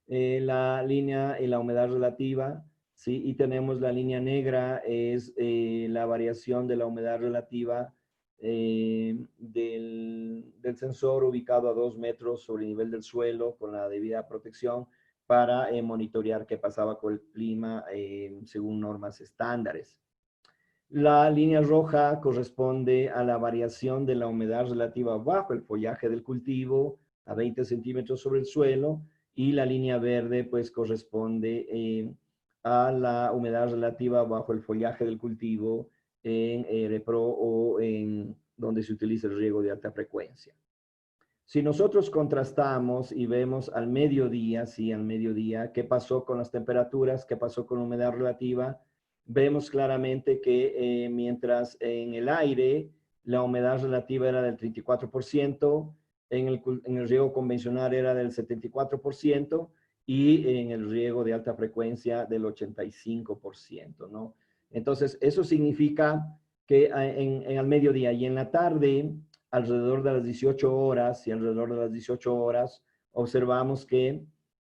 Speaker 2: la línea y la humedad relativa, ¿sí? Y tenemos la línea negra, es la variación de la humedad relativa del sensor ubicado a 2 metros sobre el nivel del suelo con la debida protección para monitorear qué pasaba con el clima según normas estándares. La línea roja corresponde a la variación de la humedad relativa bajo el follaje del cultivo a 20 centímetros sobre el suelo y la línea verde pues corresponde a la humedad relativa bajo el follaje del cultivo en repro o en donde se utiliza el riego de alta frecuencia. Si nosotros contrastamos y vemos al mediodía, sí, al mediodía, qué pasó con las temperaturas, qué pasó con la humedad relativa, vemos claramente que mientras en el aire la humedad relativa era del 34%, en el riego convencional era del 74% y en el riego de alta frecuencia del 85%, ¿no? Entonces, eso significa que al mediodía y en la tarde, alrededor de las 18 horas y alrededor de las 18 horas, observamos que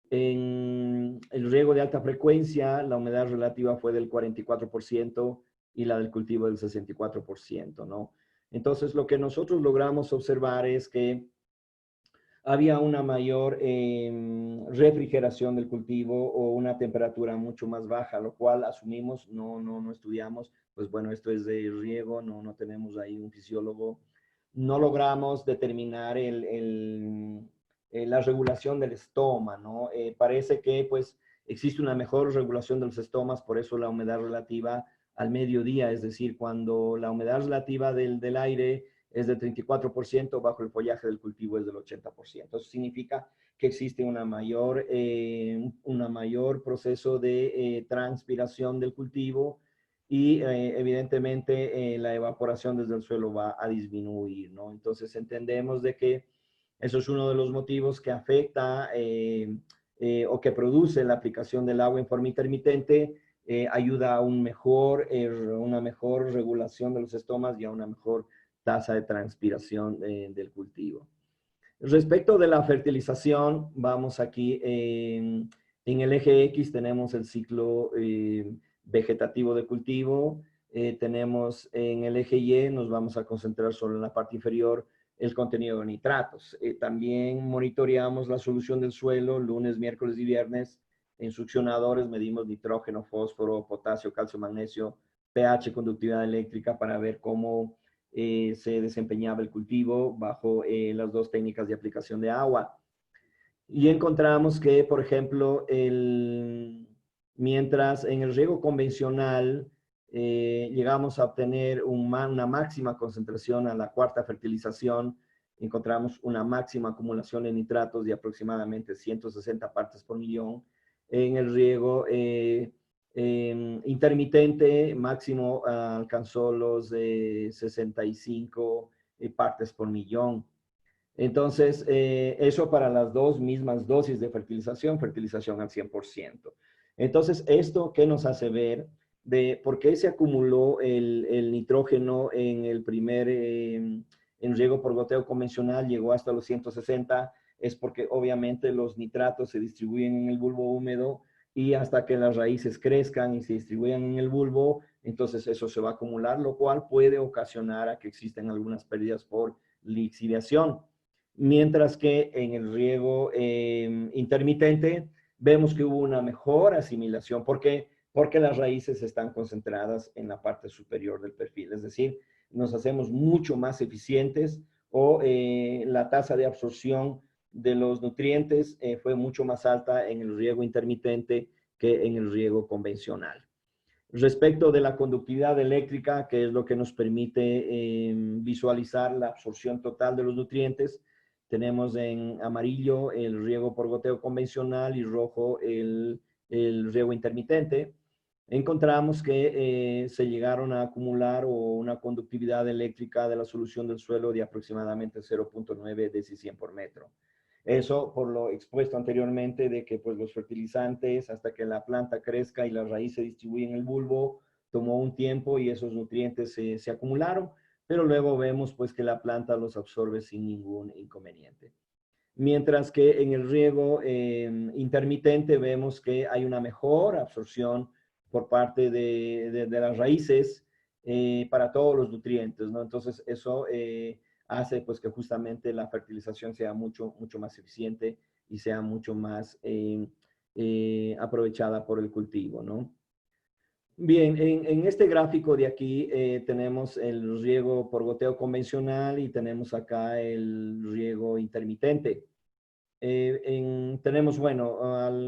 Speaker 2: en el riego de alta frecuencia, la humedad relativa fue del 44% y la del cultivo del 64%, ¿no? Entonces, lo que nosotros logramos observar es que había una mayor refrigeración del cultivo o una temperatura mucho más baja, lo cual asumimos, no estudiamos, pues bueno, esto es de riego, no tenemos ahí un fisiólogo. No logramos determinar la regulación del estoma, ¿no? Parece que pues existe una mejor regulación de los estomas, por eso la humedad relativa al mediodía, es decir, cuando la humedad relativa del aire es del 34%, bajo el follaje del cultivo es del 80%. Eso significa que existe una mayor proceso de transpiración del cultivo y evidentemente la evaporación desde el suelo va a disminuir, ¿no? Entonces entendemos de que eso es uno de los motivos que afecta o que produce la aplicación del agua en forma intermitente, ayuda a una mejor regulación de los estomas y a una mejor tasa de transpiración del cultivo. Respecto de la fertilización, vamos aquí en el eje X tenemos el ciclo vegetativo de cultivo, tenemos en el eje Y, nos vamos a concentrar solo en la parte inferior, el contenido de nitratos. También monitoreamos la solución del suelo lunes, miércoles y viernes. En succionadores medimos nitrógeno, fósforo, potasio, calcio, magnesio, pH, conductividad eléctrica para ver cómo se desempeñaba el cultivo bajo las dos técnicas de aplicación de agua. Y encontramos que, por ejemplo, mientras en el riego convencional llegamos a obtener una máxima concentración a la cuarta fertilización, encontramos una máxima acumulación de nitratos de aproximadamente 160 partes por millón. En el riego intermitente, máximo alcanzó los 65 partes por millón. Entonces, eso para las dos mismas dosis de fertilización al 100%. Entonces, ¿esto qué nos hace ver de por qué se acumuló el nitrógeno en el primer en riego por goteo convencional, llegó hasta los 160? Es porque obviamente los nitratos se distribuyen en el bulbo húmedo y hasta que las raíces crezcan y se distribuyan en el bulbo, entonces eso se va a acumular, lo cual puede ocasionar a que existen algunas pérdidas por lixiviación. Mientras que en el riego intermitente vemos que hubo una mejor asimilación. ¿Por qué? Porque las raíces están concentradas en la parte superior del perfil, es decir, nos hacemos mucho más eficientes o la tasa de absorción de los nutrientes fue mucho más alta en el riego intermitente que en el riego convencional. Respecto de la conductividad eléctrica, que es lo que nos permite visualizar la absorción total de los nutrientes, tenemos en amarillo el riego por goteo convencional y rojo el riego intermitente. Encontramos que se llegaron a acumular una conductividad eléctrica de la solución del suelo de aproximadamente 0.9 decicien por metro. Eso por lo expuesto anteriormente de que pues los fertilizantes hasta que la planta crezca y la raíz se distribuye en el bulbo, tomó un tiempo y esos nutrientes se acumularon, pero luego vemos pues que la planta los absorbe sin ningún inconveniente. Mientras que en el riego intermitente vemos que hay una mejor absorción por parte de las raíces para todos los nutrientes, ¿no? Entonces eso hace pues que justamente la fertilización sea mucho más eficiente y sea mucho más aprovechada por el cultivo, ¿no? Bien, en este gráfico de aquí tenemos el riego por goteo convencional y tenemos acá el riego intermitente. Tenemos, bueno,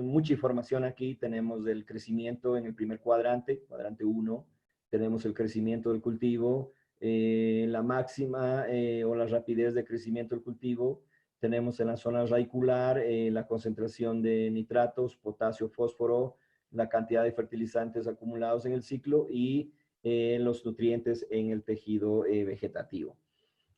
Speaker 2: mucha información aquí. Tenemos el crecimiento en el primer cuadrante, cuadrante 1. Tenemos el crecimiento del cultivo, la máxima o la rapidez de crecimiento del cultivo. Tenemos en la zona radicular la concentración de nitratos, potasio, fósforo, la cantidad de fertilizantes acumulados en el ciclo y los nutrientes en el tejido vegetativo.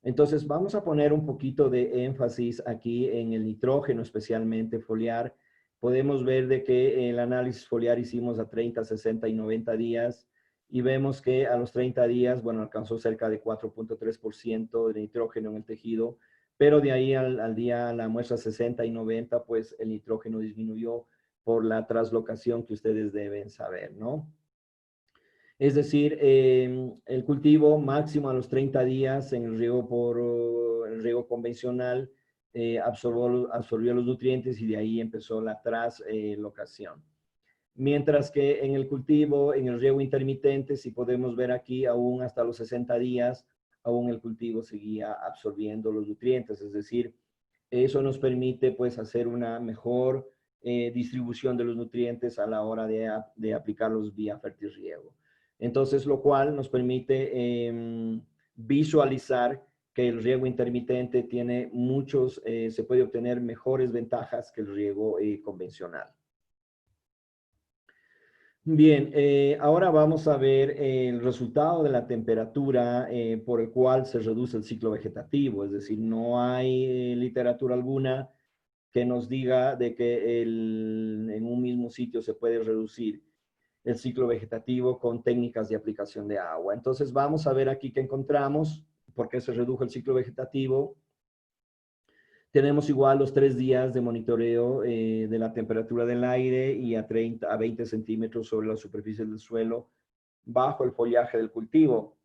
Speaker 2: Entonces, vamos a poner un poquito de énfasis aquí en el nitrógeno, especialmente foliar. Podemos ver de que el análisis foliar hicimos a 30, 60 y 90 días y vemos que a los 30 días, bueno, alcanzó cerca de 4.3% de nitrógeno en el tejido, pero de ahí al día, la muestra 60 y 90, pues el nitrógeno disminuyó por la translocación que ustedes deben saber, ¿no? Es decir, el cultivo máximo a los 30 días en el riego el riego convencional absorbió los nutrientes y de ahí empezó la translocación. Mientras que en el cultivo, en el riego intermitente, si podemos ver aquí, aún hasta los 60 días, aún el cultivo seguía absorbiendo los nutrientes. Es decir, eso nos permite pues hacer una mejor distribución de los nutrientes a la hora de aplicarlos vía fertirriego. Entonces, lo cual nos permite visualizar que el riego intermitente tiene se puede obtener mejores ventajas que el riego convencional. Bien, ahora vamos a ver el resultado de la temperatura por el cual se reduce el ciclo vegetativo, es decir, no hay literatura alguna que nos diga de que en un mismo sitio se puede reducir el ciclo vegetativo con técnicas de aplicación de agua. Entonces vamos a ver aquí qué encontramos, por qué se redujo el ciclo vegetativo. Tenemos igual los 3 días de monitoreo de la temperatura del aire y a 30 a 20 centímetros sobre la superficie del suelo bajo el follaje del cultivo.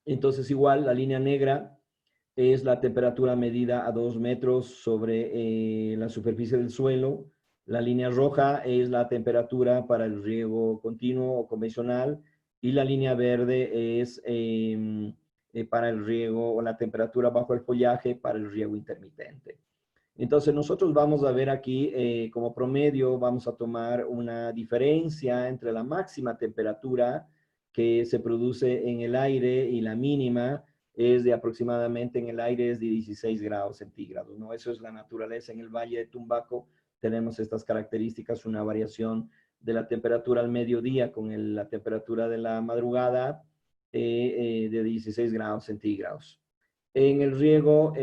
Speaker 2: Entonces igual la línea negra es la temperatura medida a 2 metros sobre la superficie del suelo. La línea roja es la temperatura para el riego continuo o convencional y la línea verde es para el riego o la temperatura bajo el follaje para el riego intermitente. Entonces nosotros vamos a ver aquí como promedio, vamos a tomar una diferencia entre la máxima temperatura que se produce en el aire y la mínima es de aproximadamente en el aire es de 16 grados centígrados, ¿no? Eso es la naturaleza. En el Valle de Tumbaco tenemos estas características, una variación de la temperatura al mediodía con la temperatura de la madrugada de 16 grados centígrados. En el riego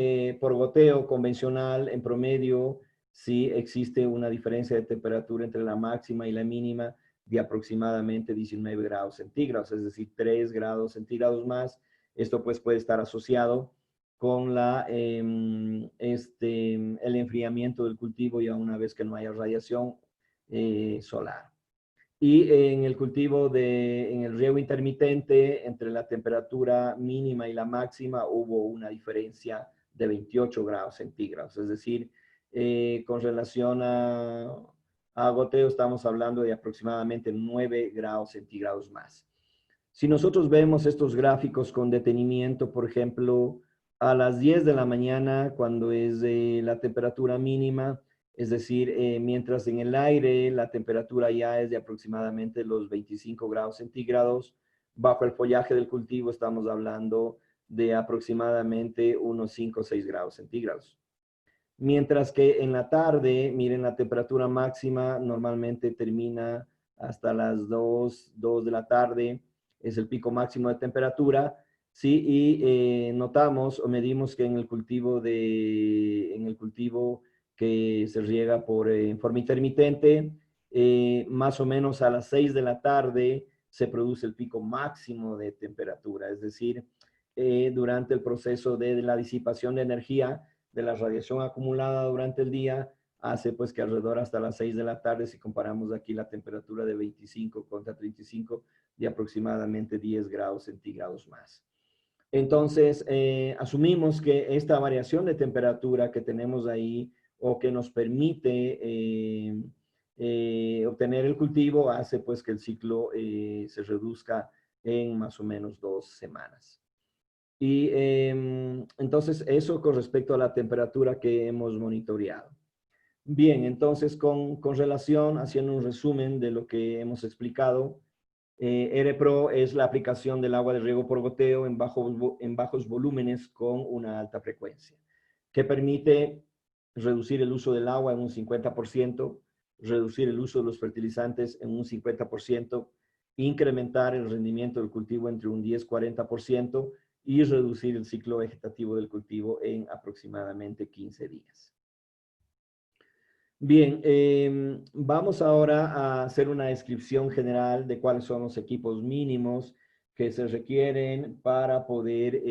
Speaker 2: por goteo convencional, en promedio, sí existe una diferencia de temperatura entre la máxima y la mínima de aproximadamente 19 grados centígrados, es decir, 3 grados centígrados más. Esto pues puede estar asociado con el enfriamiento del cultivo ya una vez que no haya radiación solar. Y en el cultivo en el riego intermitente, entre la temperatura mínima y la máxima, hubo una diferencia de 28 grados centígrados. Es decir, con relación a goteo, estamos hablando de aproximadamente 9 grados centígrados más. Si nosotros vemos estos gráficos con detenimiento, por ejemplo, a las 10 de la mañana, cuando es la temperatura mínima, es decir, mientras en el aire la temperatura ya es de aproximadamente los 25 grados centígrados, bajo el follaje del cultivo estamos hablando de aproximadamente unos 5 o 6 grados centígrados. Mientras que en la tarde, miren, la temperatura máxima normalmente termina hasta las 2 de la tarde, es el pico máximo de temperatura, ¿sí? Y notamos o medimos que en el cultivo que se riega en forma intermitente, más o menos a las 6 de la tarde se produce el pico máximo de temperatura, es decir, durante el proceso de la disipación de energía de la radiación acumulada durante el día, hace pues que alrededor hasta las 6 de la tarde, si comparamos aquí la temperatura de 25 contra 35, de aproximadamente 10 grados centígrados más. Entonces, asumimos que esta variación de temperatura que tenemos ahí o que nos permite obtener el cultivo hace pues que el ciclo se reduzca en más o menos 2 semanas. Y entonces eso con respecto a la temperatura que hemos monitoreado. Bien, entonces con relación, haciendo un resumen de lo que hemos explicado, RPRO es la aplicación del agua de riego por goteo en bajos volúmenes con una alta frecuencia, que permite reducir el uso del agua en un 50%, reducir el uso de los fertilizantes en un 50%, incrementar el rendimiento del cultivo entre un 10-40% y reducir el ciclo vegetativo del cultivo en aproximadamente 15 días. Bien, vamos ahora a hacer una descripción general de cuáles son los equipos mínimos que se requieren para poder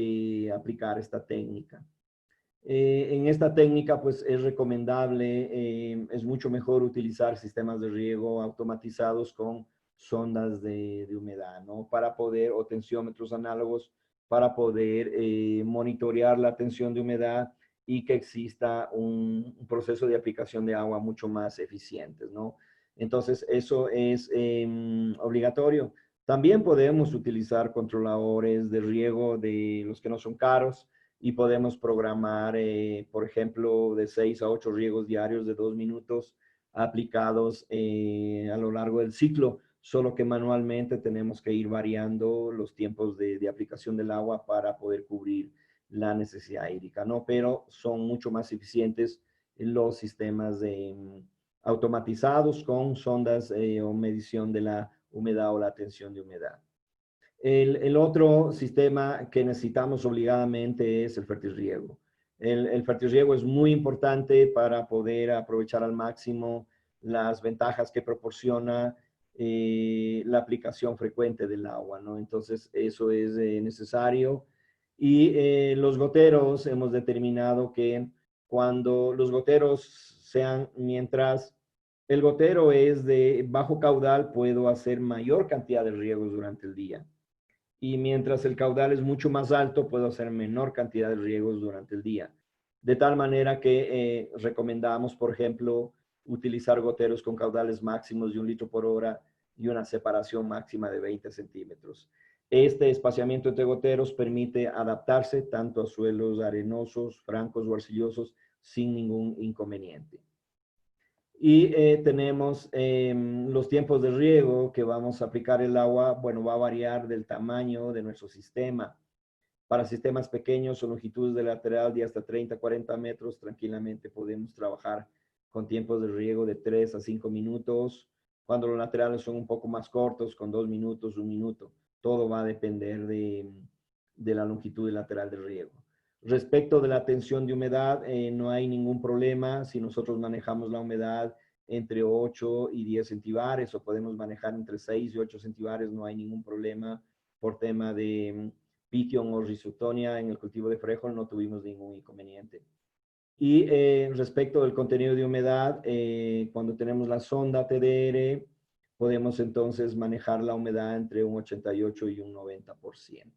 Speaker 2: aplicar esta técnica. En esta técnica, pues es recomendable, es mucho mejor utilizar sistemas de riego automatizados con sondas de humedad, ¿no? Para poder, o tensiómetros análogos, para poder monitorear la tensión de humedad y que exista un proceso de aplicación de agua mucho más eficiente, ¿no? Entonces, eso es obligatorio. También podemos utilizar controladores de riego de los que no son caros, y podemos programar, por ejemplo, de 6 a 8 riegos diarios de 2 minutos aplicados a lo largo del ciclo, solo que manualmente tenemos que ir variando los tiempos de aplicación del agua para poder cubrir la necesidad hídrica, ¿no? Pero son mucho más eficientes los sistemas automatizados con sondas o medición de la humedad o la tensión de humedad. El otro sistema que necesitamos obligadamente es el fertirriego. El fertirriego es muy importante para poder aprovechar al máximo las ventajas que proporciona la aplicación frecuente del agua, ¿no? Entonces, eso es necesario. Y los goteros, hemos determinado que cuando los goteros sean, mientras el gotero es de bajo caudal, puedo hacer mayor cantidad de riegos durante el día, y mientras el caudal es mucho más alto, puedo hacer menor cantidad de riegos durante el día. De tal manera que recomendamos, por ejemplo, utilizar goteros con caudales máximos de 1 litro por hora y una separación máxima de 20 centímetros. Este espaciamiento entre goteros permite adaptarse tanto a suelos arenosos, francos o arcillosos sin ningún inconveniente. Y tenemos los tiempos de riego que vamos a aplicar el agua. Bueno, va a variar del tamaño de nuestro sistema. Para sistemas pequeños o longitudes de lateral de hasta 30, 40 metros, tranquilamente podemos trabajar con tiempos de riego de 3 a 5 minutos. Cuando los laterales son un poco más cortos, con 2 minutos, 1 minuto. Todo va a depender de la longitud lateral del riego. Respecto de la tensión de humedad, no hay ningún problema si nosotros manejamos la humedad entre 8 y 10 centibares, o podemos manejar entre 6 y 8 centibares, no hay ningún problema por tema de Pythion o Rhizotonia. En el cultivo de frijol no tuvimos ningún inconveniente. Y respecto del contenido de humedad, cuando tenemos la sonda TDR, podemos entonces manejar la humedad entre un 88 y un 90%.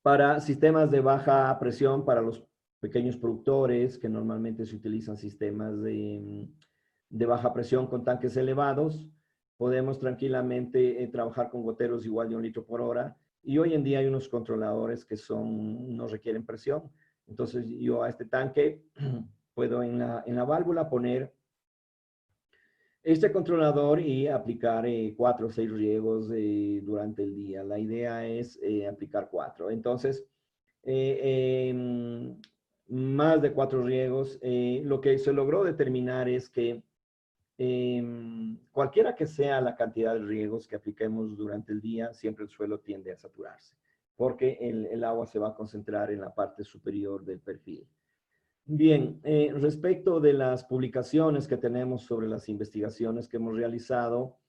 Speaker 2: Para sistemas de baja presión, para los pequeños productores, que normalmente se utilizan sistemas de baja presión con tanques elevados, podemos tranquilamente trabajar con goteros igual de 1 litro por hora. Y hoy en día hay unos controladores que no requieren presión. Entonces yo a este tanque puedo en la válvula poner este controlador y aplicar 4 o 6 riegos durante el día. La idea es aplicar 4. Entonces, más de 4 riegos. Lo que se logró determinar es que cualquiera que sea la cantidad de riegos que apliquemos durante el día, siempre el suelo tiende a saturarse, porque el agua se va a concentrar en la parte superior del perfil. Bien, respecto de las publicaciones que tenemos sobre las investigaciones que hemos realizado,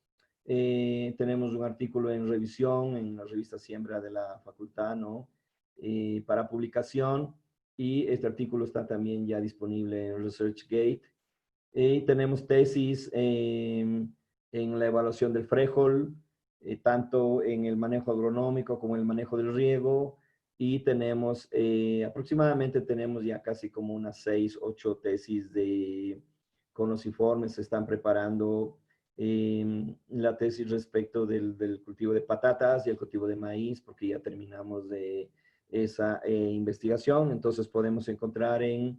Speaker 2: tenemos un artículo en revisión en la revista Siembra de la facultad, ¿no? Para publicación, y este artículo está también ya disponible en ResearchGate. Tenemos tesis en la evaluación del frijol, tanto en el manejo agronómico como en el manejo del riego, y tenemos aproximadamente tenemos ya casi como unas 6, 8 tesis con los informes. Se están preparando la tesis respecto del cultivo de patatas y el cultivo de maíz, porque ya terminamos de esa investigación. Entonces podemos encontrar en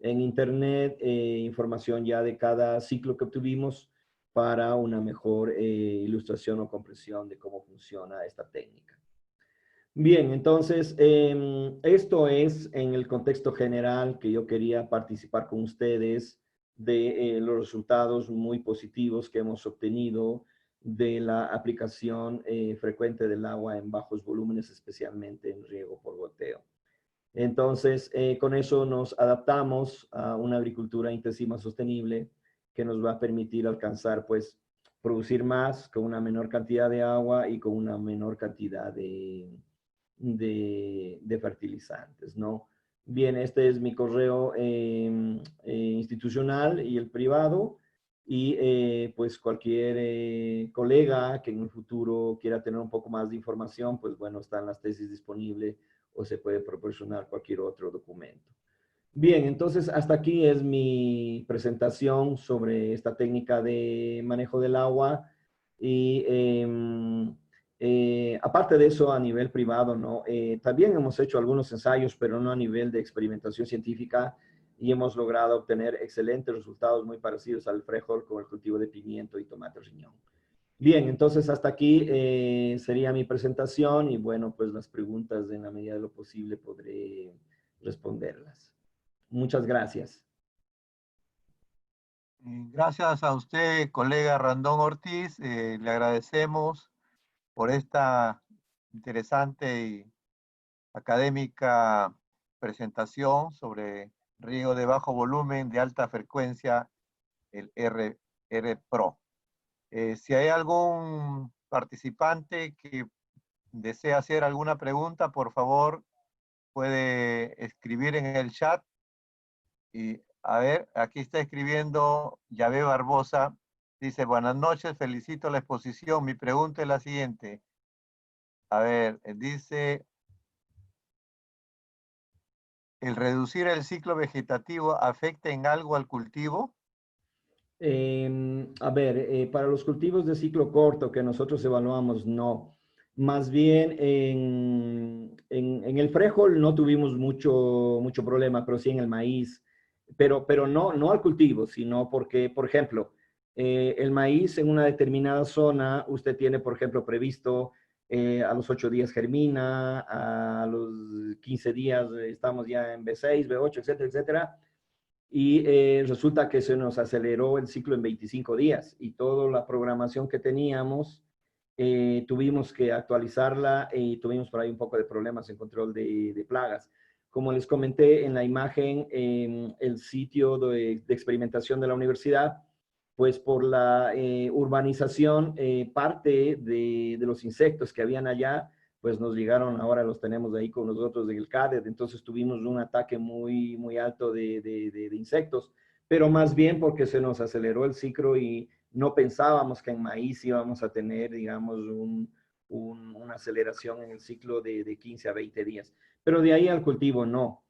Speaker 2: internet información ya de cada ciclo que obtuvimos para una mejor ilustración o comprensión de cómo funciona esta técnica. Bien, entonces, esto es en el contexto general que yo quería participar con ustedes de los resultados muy positivos que hemos obtenido de la aplicación frecuente del agua en bajos volúmenes, especialmente en riego por goteo. Entonces, con eso nos adaptamos a una agricultura intensiva sostenible que nos va a permitir alcanzar, pues, producir más con una menor cantidad de agua y con una menor cantidad de fertilizantes, ¿no? Bien, este es mi correo institucional y el privado. Y pues cualquier colega que en un futuro quiera tener un poco más de información, pues bueno, están las tesis disponibles o se puede proporcionar cualquier otro documento. Bien, entonces hasta aquí es mi presentación sobre esta técnica de manejo del agua y aparte de eso a nivel privado, ¿no? También hemos hecho algunos ensayos, pero no a nivel de experimentación científica y hemos logrado obtener excelentes resultados muy parecidos al frijol con el cultivo de pimiento y tomate riñón. Bien, entonces hasta aquí sería mi presentación y bueno, pues las preguntas en la medida de lo posible podré responderlas. Muchas gracias.
Speaker 1: Gracias a usted, colega Randón Ortiz. Le agradecemos por esta interesante y académica presentación sobre riego de bajo volumen de alta frecuencia, el R Pro. Si hay algún participante que desea hacer alguna pregunta, por favor, puede escribir en el chat. Y a ver, aquí está escribiendo Yahvé Barbosa. Dice, buenas noches, felicito la exposición. Mi pregunta es la siguiente. A ver, dice, ¿el reducir el ciclo vegetativo afecta en algo al cultivo?
Speaker 2: A ver, para los cultivos de ciclo corto que nosotros evaluamos, no. Más bien en el frijol no tuvimos mucho problema, pero sí en el maíz. Pero no al cultivo, sino porque, por ejemplo, el maíz en una determinada zona, usted tiene, por ejemplo, previsto a los 8 días germina, a los 15 días estamos ya en B6, B8, etcétera, etcétera. Y resulta que se nos aceleró el ciclo en 25 días y toda la programación que teníamos tuvimos que actualizarla y tuvimos por ahí un poco de problemas en control de plagas. Como les comenté en la imagen, el sitio de experimentación de la universidad, pues por la urbanización, parte de los insectos que habían allá pues nos llegaron, ahora los tenemos ahí con nosotros en el CADED, entonces tuvimos un ataque muy alto de insectos, pero más bien porque se nos aceleró el ciclo y no pensábamos que en maíz íbamos a tener, digamos, una aceleración en el ciclo de 15 a 20 días. Pero de ahí al cultivo no.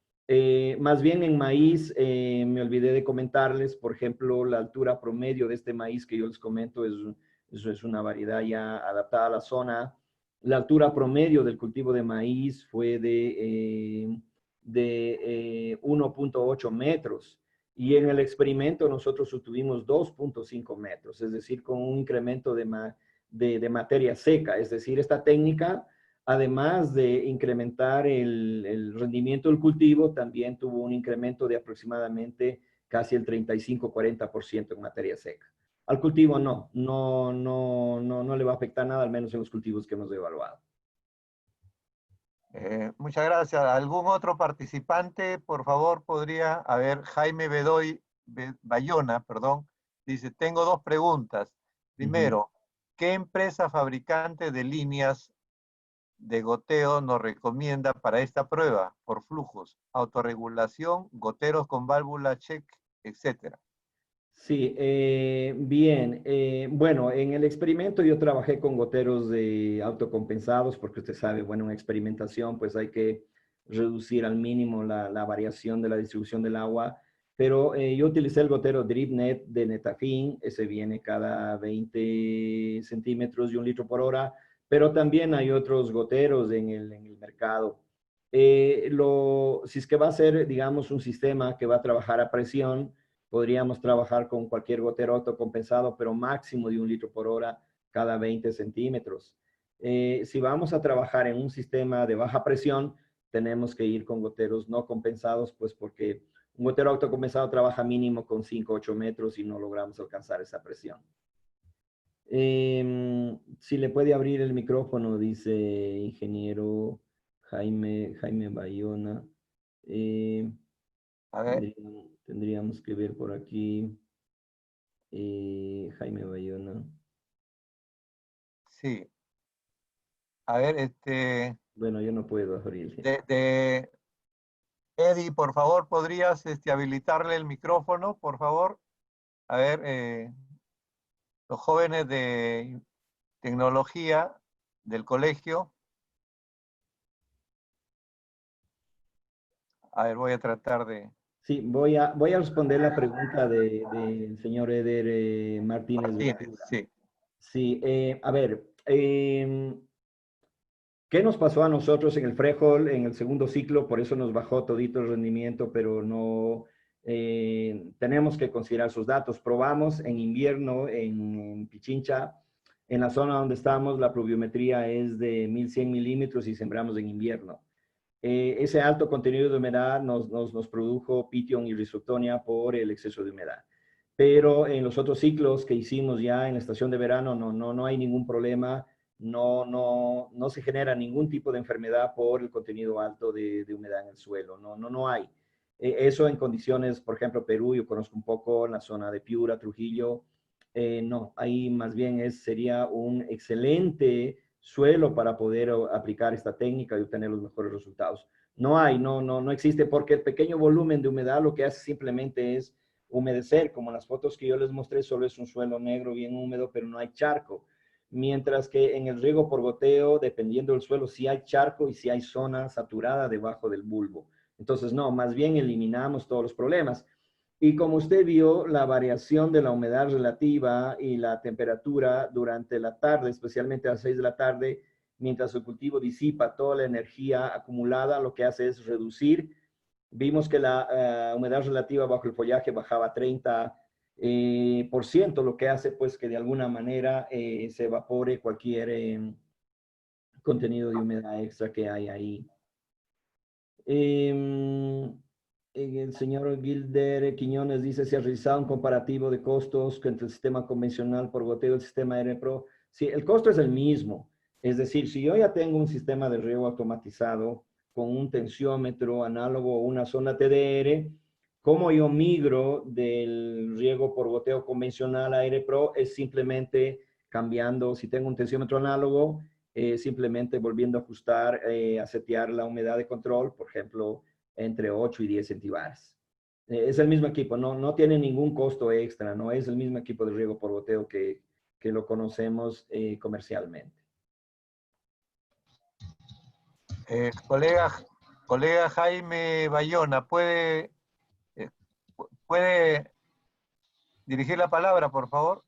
Speaker 2: Más bien en maíz, me olvidé de comentarles, por ejemplo, la altura promedio de este maíz que yo les comento es una variedad ya adaptada a la zona. La altura promedio del cultivo de maíz fue de 1.8 metros y en el experimento nosotros obtuvimos 2.5 metros, es decir, con un incremento de materia seca. Es decir, esta técnica, además de incrementar el rendimiento del cultivo, también tuvo un incremento de aproximadamente casi el 35-40% en materia seca. Al cultivo no le va a afectar nada, al menos en los cultivos que hemos evaluado.
Speaker 1: Muchas gracias. ¿Algún otro participante, por favor, podría? A ver, Jaime Bayona, perdón, dice, tengo dos preguntas. Primero, ¿qué empresa fabricante de líneas de goteo nos recomienda para esta prueba por flujos, autorregulación, goteros con válvula check, etcétera?
Speaker 2: Sí, bien. Bueno, en el experimento yo trabajé con goteros de autocompensados porque usted sabe, bueno, en experimentación pues hay que reducir al mínimo la variación de la distribución del agua, pero yo utilicé el gotero DripNet de Netafim, ese viene cada 20 centímetros y 1 litro por hora, pero también hay otros goteros en el mercado. Si es que va a ser, digamos, un sistema que va a trabajar a presión, podríamos trabajar con cualquier gotero autocompensado, pero máximo de 1 litro por hora cada 20 centímetros. Si vamos a trabajar en un sistema de baja presión, tenemos que ir con goteros no compensados, pues porque un gotero autocompensado trabaja mínimo con 5 8 metros y no logramos alcanzar esa presión. Si le puede abrir el micrófono, dice ingeniero Jaime Bayona.
Speaker 1: A ver,
Speaker 2: Tendríamos que ver por aquí. Jaime Bayona.
Speaker 1: sí. A ver,
Speaker 2: Bueno, yo no puedo abrirle.
Speaker 1: de, Eddie, por favor, ¿podrías habilitarle el micrófono, por favor? A ver, los jóvenes de tecnología del colegio. A ver, voy a tratar de...
Speaker 2: Sí, voy a responder la pregunta del señor Eder Martínez
Speaker 1: Martínez,
Speaker 2: Ventura.
Speaker 1: sí.
Speaker 2: Sí, a ver, ¿qué nos pasó a nosotros en el Frejol en el segundo ciclo? Por eso nos bajó todito el rendimiento, pero no tenemos que considerar sus datos. Probamos en invierno en Pichincha, en la zona donde estamos, la pluviometría es de 1100 milímetros y sembramos en invierno. Ese alto contenido de humedad nos produjo pitión y risotonia por el exceso de humedad. Pero en los otros ciclos que hicimos ya en la estación de verano no hay ningún problema, no se genera ningún tipo de enfermedad por el contenido alto de humedad en el suelo, no hay. Eso en condiciones, por ejemplo, Perú, yo conozco un poco en la zona de Piura, Trujillo, no, ahí más bien sería un excelente suelo para poder aplicar esta técnica y obtener los mejores resultados. No existe, porque el pequeño volumen de humedad lo que hace simplemente es humedecer, como en las fotos que yo les mostré, solo es un suelo negro bien húmedo, pero no hay charco. Mientras que en el riego por goteo, dependiendo del suelo, sí hay charco y sí hay zona saturada debajo del bulbo. Entonces, no, más bien eliminamos todos los problemas. Y como usted vio, la variación de la humedad relativa y la temperatura durante la tarde, especialmente a las 6 de la tarde, mientras el cultivo disipa toda la energía acumulada, lo que hace es reducir. Vimos que la humedad relativa bajo el follaje bajaba 30%, lo que hace pues que de alguna manera se evapore cualquier contenido de humedad extra que hay ahí. El señor Gilder Quiñones dice, ¿se ha realizado un comparativo de costos entre el sistema convencional por goteo y el sistema RPRO? Sí, el costo es el mismo. Es decir, si yo ya tengo un sistema de riego automatizado con un tensiómetro análogo o una zona TDR, ¿cómo yo migro del riego por goteo convencional a RPRO? Es simplemente cambiando, si tengo un tensiómetro análogo, simplemente volviendo a ajustar, a setear la humedad de control, por ejemplo, entre 8 y 10 centibares. Es el mismo equipo, no tiene ningún costo extra, no es el mismo equipo de riego por goteo que lo conocemos comercialmente.
Speaker 1: Colega Jaime Bayona, ¿puede dirigir la palabra, por favor?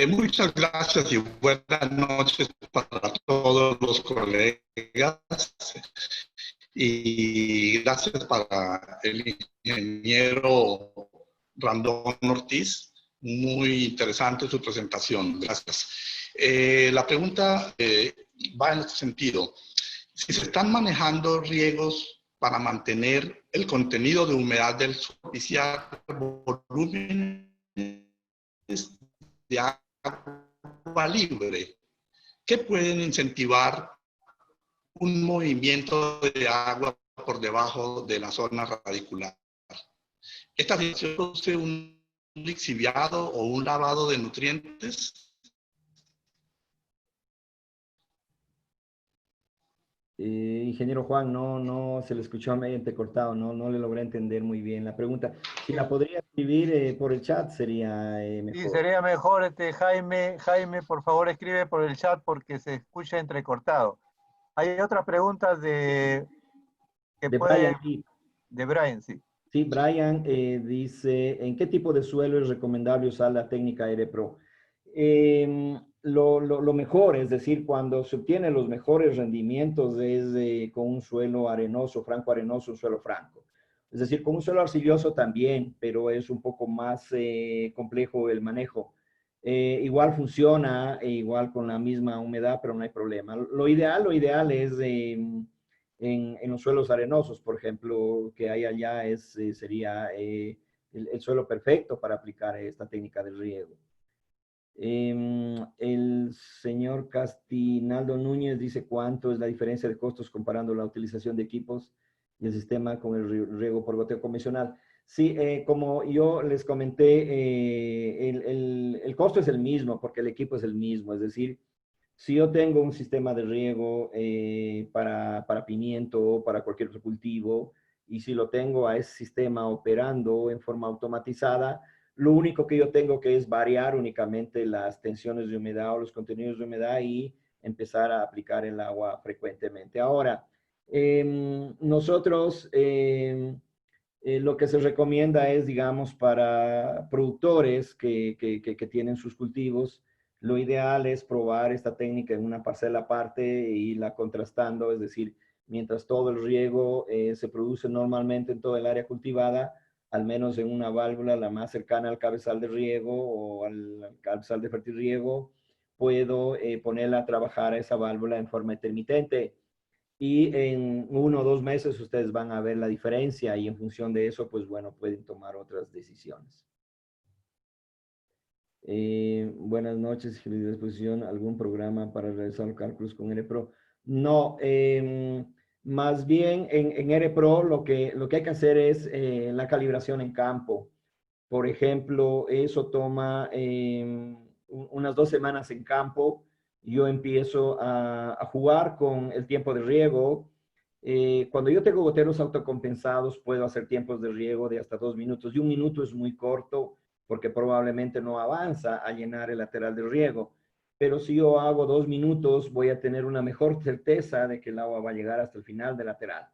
Speaker 3: Muchas gracias y buenas noches para todos los colegas y gracias para el ingeniero Randón Ortiz. Muy interesante su presentación. Gracias. La pregunta va en este sentido. Si se están manejando riegos para mantener el contenido de humedad del superficial, volúmenes de agua libre, que pueden incentivar un movimiento de agua por debajo de la zona radicular. Esta situación produce un lixiviado o un lavado de nutrientes.
Speaker 2: Ingeniero Juan, no se le escuchó medio entrecortado, no le logré entender muy bien la pregunta. Si la podría escribir por el chat sería mejor.
Speaker 1: Sí, sería mejor, Jaime, por favor escribe por el chat porque se escucha entrecortado. Hay otras preguntas de
Speaker 2: Brian, sí.
Speaker 1: De Brian, sí.
Speaker 2: Sí, Brian dice, ¿en qué tipo de suelo es recomendable usar la técnica RPRO? Lo mejor, es decir, cuando se obtienen los mejores rendimientos es con un suelo arenoso, franco arenoso, un suelo franco. Es decir, con un suelo arcilloso también, pero es un poco más complejo el manejo. Igual funciona, igual con la misma humedad, pero no hay problema. Lo ideal es en los suelos arenosos, por ejemplo, que hay allá sería el suelo perfecto para aplicar esta técnica de riego. El señor Castinaldo Núñez dice cuánto es la diferencia de costos comparando la utilización de equipos y el sistema con el riego por goteo convencional. Sí, como yo les comenté, el costo es el mismo porque el equipo es el mismo, es decir, Si yo tengo un sistema de riego para pimiento o para cualquier otro cultivo, y si lo tengo a ese sistema operando en forma automatizada, lo único que yo tengo que es variar únicamente las tensiones de humedad o los contenidos de humedad y empezar a aplicar el agua frecuentemente. Ahora, nosotros lo que se recomienda es, digamos, para productores que tienen sus cultivos, lo ideal es probar esta técnica en una parcela aparte y la contrastando, es decir, mientras todo el riego se produce normalmente en todo el área cultivada, al menos en una válvula la más cercana al cabezal de riego o al cabezal de fertirriego, puedo ponerla a trabajar a esa válvula en forma intermitente y en 1 o 2 meses ustedes van a ver la diferencia y en función de eso, pues bueno, pueden tomar otras decisiones. Buenas noches, si les disposición algún programa para realizar los cálculos con RPro. No, más bien en RPro lo que hay que hacer es la calibración en campo. Por ejemplo, eso toma unas 2 semanas en campo. Yo empiezo a jugar con el tiempo de riego. Cuando yo tengo goteros autocompensados, puedo hacer tiempos de riego de hasta 2 minutos. Y 1 minuto es muy corto porque probablemente no avanza a llenar el lateral de riego. Pero si yo hago 2 minutos, voy a tener una mejor certeza de que el agua va a llegar hasta el final del lateral.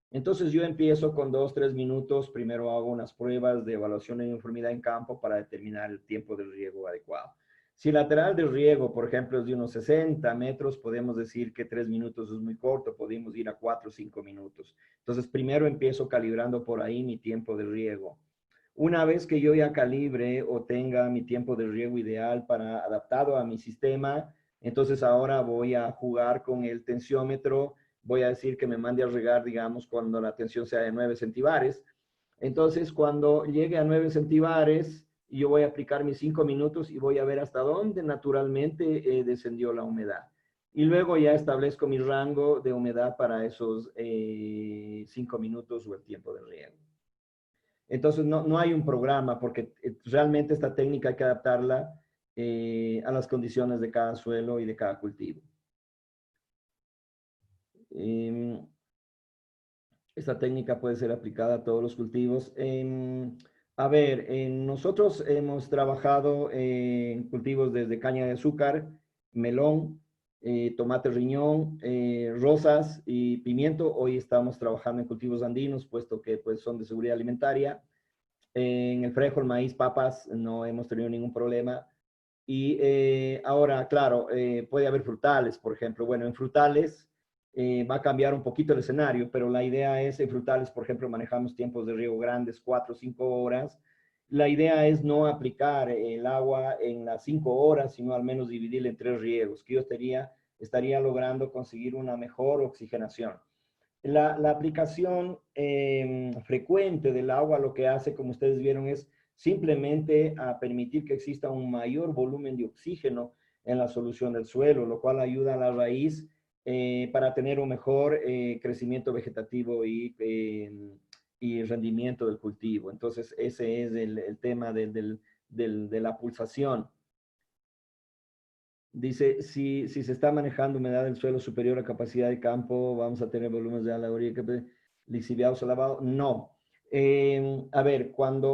Speaker 2: Entonces yo empiezo con 2 o 3 minutos. Primero hago unas pruebas de evaluación de uniformidad en campo para determinar el tiempo de riego adecuado. Si el lateral de riego, por ejemplo, es de unos 60 metros, podemos decir que 3 minutos es muy corto, podemos ir a 4 o 5 minutos. Entonces primero empiezo calibrando por ahí mi tiempo de riego. Una vez que yo ya calibre o tenga mi tiempo de riego ideal para adaptado a mi sistema, entonces ahora voy a jugar con el tensiómetro. Voy a decir que me mande a regar, digamos, cuando la tensión sea de 9 centibares. Entonces, cuando llegue a 9 centibares, yo voy a aplicar mis 5 minutos y voy a ver hasta dónde naturalmente descendió la humedad. Y luego ya establezco mi rango de humedad para esos 5 minutos o el tiempo de riego. Entonces, no hay un programa porque realmente esta técnica hay que adaptarla a las condiciones de cada suelo y de cada cultivo. Esta técnica puede ser aplicada a todos los cultivos. A ver, nosotros hemos trabajado en cultivos desde caña de azúcar, melón, tomate riñón, rosas y pimiento. Hoy estamos trabajando en cultivos andinos, puesto que pues, son de seguridad alimentaria. En el frijol, maíz, papas, no hemos tenido ningún problema. Y ahora, claro, puede haber frutales, por ejemplo. Bueno, en frutales va a cambiar un poquito el escenario, pero la idea es, en frutales, por ejemplo, manejamos tiempos de riego grandes, 4 o 5 horas. La idea es no aplicar el agua en las 5 horas, sino al menos dividirla en 3 riegos, que yo estaría logrando conseguir una mejor oxigenación. La aplicación frecuente del agua lo que hace, como ustedes vieron, es simplemente a permitir que exista un mayor volumen de oxígeno en la solución del suelo, lo cual ayuda a la raíz para tener un mejor crecimiento vegetativo y rendimiento del cultivo. Entonces, ese es el tema de la pulsación. Dice, si se está manejando humedad del suelo superior a capacidad de campo, vamos a tener volúmenes de alegoría lixiviados o lavado. No. A ver,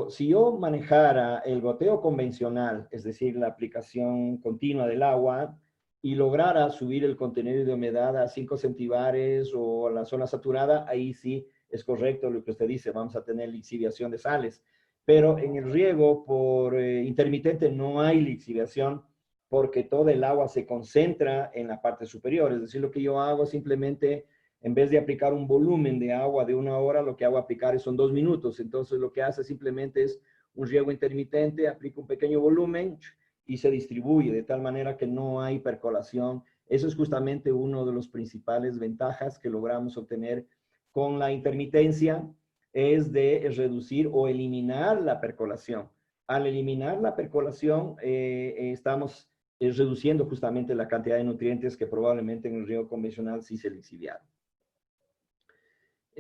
Speaker 2: si yo manejara el goteo convencional, es decir, la aplicación continua del agua, y lograra subir el contenido de humedad a 5 centibares o a la zona saturada, ahí sí es correcto lo que usted dice, vamos a tener lixiviación de sales. Pero en el riego por intermitente no hay lixiviación, porque todo el agua se concentra en la parte superior. Es decir, lo que yo hago simplemente, en vez de aplicar un volumen de agua de 1 hora, lo que hago aplicar son 2 minutos. Entonces, lo que hace simplemente es un riego intermitente, aplica un pequeño volumen y se distribuye de tal manera que no hay percolación. Eso es justamente uno de los principales ventajas que logramos obtener con la intermitencia, es de reducir o eliminar la percolación. Al eliminar la percolación, estamos reduciendo justamente la cantidad de nutrientes que probablemente en el riego convencional sí se lixiviaron.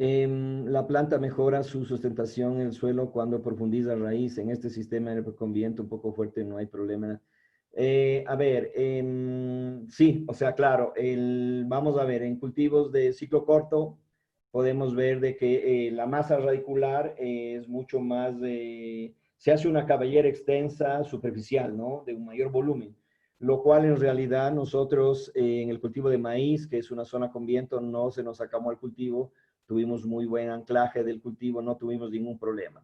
Speaker 2: La planta mejora su sustentación en el suelo cuando profundiza raíz. En este sistema con viento un poco fuerte no hay problema. A ver, sí, o sea, claro, vamos a ver, en cultivos de ciclo corto podemos ver de que la masa radicular es mucho más, se hace una cabellera extensa, superficial, ¿no? De un mayor volumen, lo cual en realidad nosotros en el cultivo de maíz, que es una zona con viento, no se nos acamó el cultivo, tuvimos muy buen anclaje del cultivo, no tuvimos ningún problema.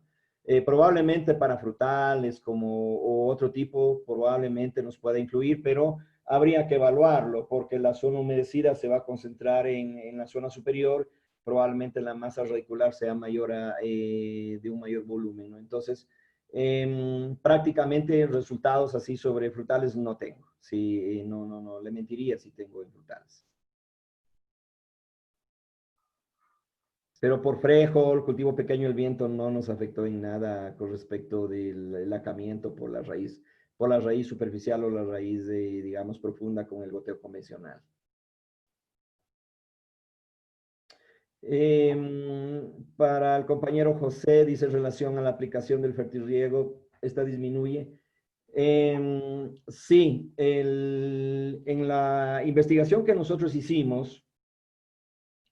Speaker 2: Probablemente para frutales como o otro tipo, probablemente nos pueda influir, pero habría que evaluarlo porque la zona humedecida se va a concentrar en la zona superior, probablemente la masa radicular sea mayor de un mayor volumen, ¿no? Entonces, prácticamente resultados así sobre frutales no tengo. Sí, no, le mentiría si tengo en frutales. Pero por frijol, cultivo pequeño, el viento no nos afectó en nada con respecto del lacamiento por la raíz superficial o la raíz, digamos, profunda con el goteo convencional. Para el compañero José, dice relación a la aplicación del fertirriego, esta disminuye. Sí, en la investigación que nosotros hicimos,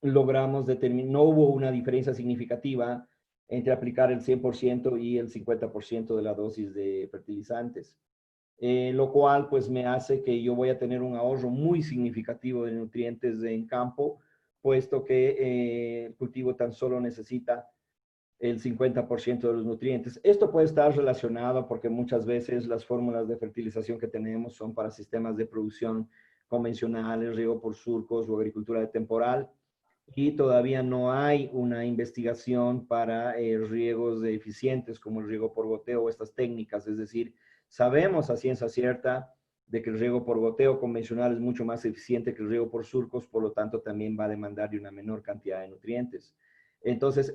Speaker 2: logramos determinar, no hubo una diferencia significativa entre aplicar el 100% y el 50% de la dosis de fertilizantes, lo cual pues me hace que yo voy a tener un ahorro muy significativo de nutrientes en campo, puesto que el cultivo tan solo necesita el 50% de los nutrientes. Esto puede estar relacionado porque muchas veces las fórmulas de fertilización que tenemos son para sistemas de producción convencionales, riego por surcos o agricultura de temporal, y todavía no hay una investigación para riegos eficientes como el riego por goteo o estas técnicas. Es decir, sabemos a ciencia cierta de que el riego por goteo convencional es mucho más eficiente que el riego por surcos, por lo tanto también va a demandar de una menor cantidad de nutrientes. Entonces,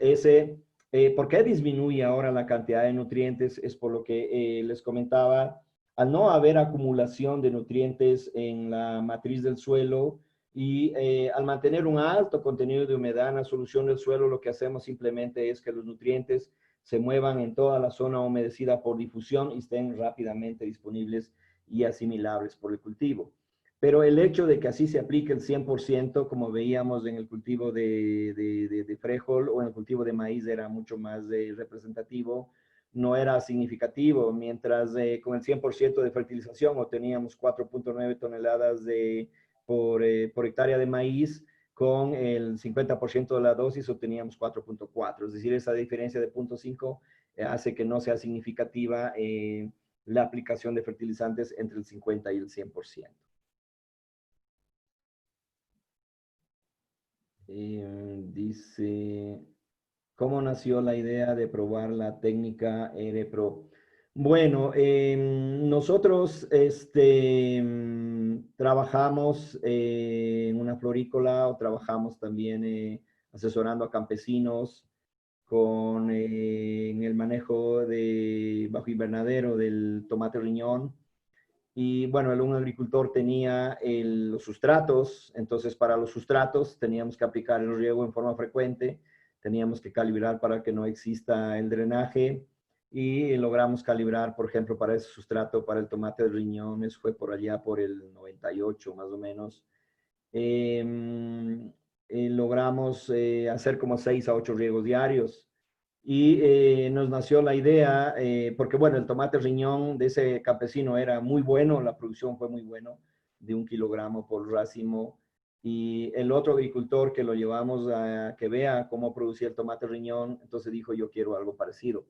Speaker 2: ¿por qué disminuye ahora la cantidad de nutrientes? Es por lo que les comentaba, al no haber acumulación de nutrientes en la matriz del suelo, y al mantener un alto contenido de humedad en la solución del suelo, lo que hacemos simplemente es que los nutrientes se muevan en toda la zona humedecida por difusión y estén rápidamente disponibles y asimilables por el cultivo. Pero el hecho de que así se aplique el 100%, como veíamos en el cultivo de frijol o en el cultivo de maíz, era mucho más representativo, no era significativo, mientras con el 100% de fertilización obteníamos 4.9 toneladas por hectárea de maíz, con el 50% de la dosis obteníamos 4.4. Es decir, esa diferencia de 0.5 hace que no sea significativa la aplicación de fertilizantes entre el 50 y el 100%. Dice, ¿cómo nació la idea de probar la técnica EREPRO? Bueno, nosotros trabajamos en una florícola o trabajamos también asesorando a campesinos en el manejo bajo invernadero del tomate riñón. Y bueno, un agricultor tenía los sustratos, entonces para los sustratos teníamos que aplicar el riego en forma frecuente, teníamos que calibrar para que no exista el drenaje y logramos calibrar, por ejemplo, para ese sustrato, para el tomate de riñones, fue por allá por el 98 más o menos. Logramos hacer como 6 a 8 riegos diarios. Y nos nació la idea, porque bueno, el tomate riñón de ese campesino era muy bueno, la producción fue muy bueno, de 1 kilogramo por racimo. Y el otro agricultor que lo llevamos a que vea cómo producía el tomate riñón, entonces dijo, yo quiero algo parecido.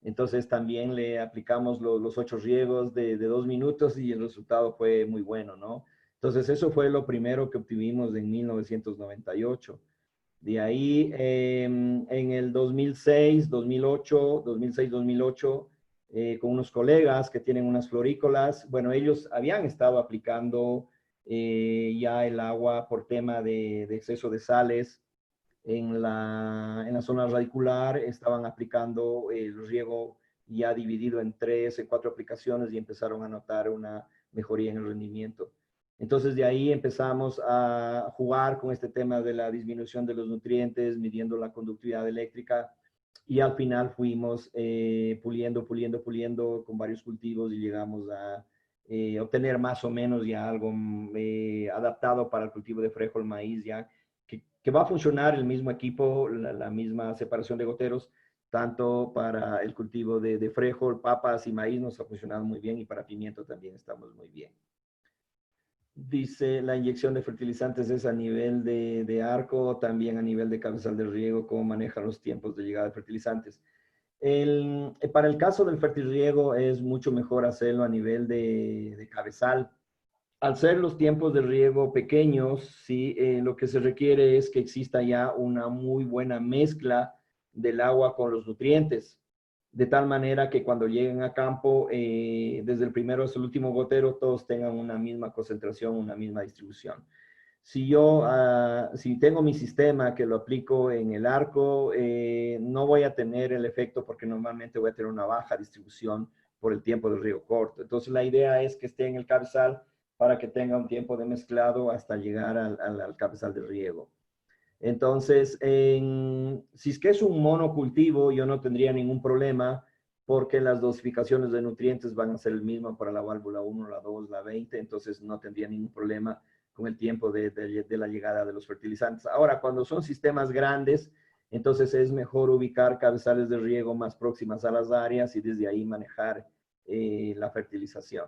Speaker 2: Entonces también le aplicamos los 8 riegos de 2 minutos y el resultado fue muy bueno, ¿no? Entonces eso fue lo primero que obtuvimos en 1998. De ahí, en el 2006, 2008, 2006, 2008, con unos colegas que tienen unas florícolas, bueno, ellos habían estado aplicando ya el agua por tema de exceso de sales en la zona radicular, estaban aplicando el riego ya dividido en 3, en 4 aplicaciones y empezaron a notar una mejoría en el rendimiento. Entonces de ahí empezamos a jugar con este tema de la disminución de los nutrientes, midiendo la conductividad eléctrica y al final fuimos puliendo con varios cultivos y llegamos a obtener más o menos ya algo adaptado para el cultivo de frijol, maíz, ya que va a funcionar el mismo equipo, la misma separación de goteros, tanto para el cultivo de frijol, papas y maíz nos ha funcionado muy bien y para pimiento también estamos muy bien. Dice, la inyección de fertilizantes es a nivel de arco, también a nivel de cabezal de riego, cómo manejan los tiempos de llegada de fertilizantes. Para el caso del fertirriego es mucho mejor hacerlo a nivel de cabezal. Al ser los tiempos de riego pequeños, sí, lo que se requiere es que exista ya una muy buena mezcla del agua con los nutrientes, de tal manera que cuando lleguen a campo, desde el primero hasta el último gotero, todos tengan una misma concentración, una misma distribución. Si tengo mi sistema que lo aplico en el arco, no voy a tener el efecto porque normalmente voy a tener una baja distribución por el tiempo del riego corto. Entonces la idea es que esté en el cabezal para que tenga un tiempo de mezclado hasta llegar al cabezal de riego. Entonces, si es que es un monocultivo, yo no tendría ningún problema porque las dosificaciones de nutrientes van a ser el mismo para la válvula 1, la 2, la 20, entonces no tendría ningún problema con el tiempo de la llegada de los fertilizantes. Ahora, cuando son sistemas grandes, entonces es mejor ubicar cabezales de riego más próximas a las áreas y desde ahí manejar la fertilización.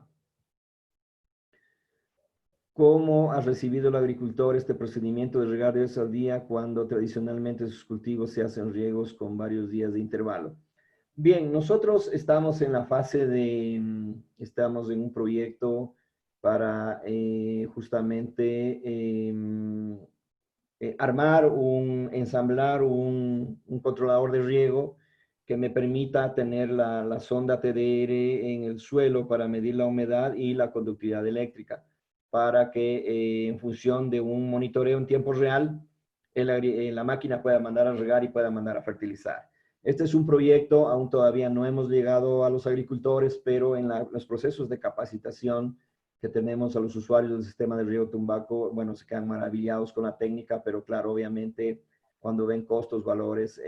Speaker 2: ¿Cómo ha recibido el agricultor este procedimiento de regar 2 veces al día cuando tradicionalmente sus cultivos se hacen riegos con varios días de intervalo? Bien, nosotros estamos en la fase estamos en un proyecto para justamente ensamblar un controlador de riego que me permita tener la sonda TDR en el suelo para medir la humedad y la conductividad eléctrica, para que en función de un monitoreo en tiempo real, la máquina pueda mandar a regar y pueda mandar a fertilizar. Este es un proyecto, aún todavía no hemos llegado a los agricultores, pero en los procesos de capacitación que tenemos a los usuarios del sistema de riego Tumbaco, bueno, se quedan maravillados con la técnica, pero claro, obviamente, cuando ven costos, valores,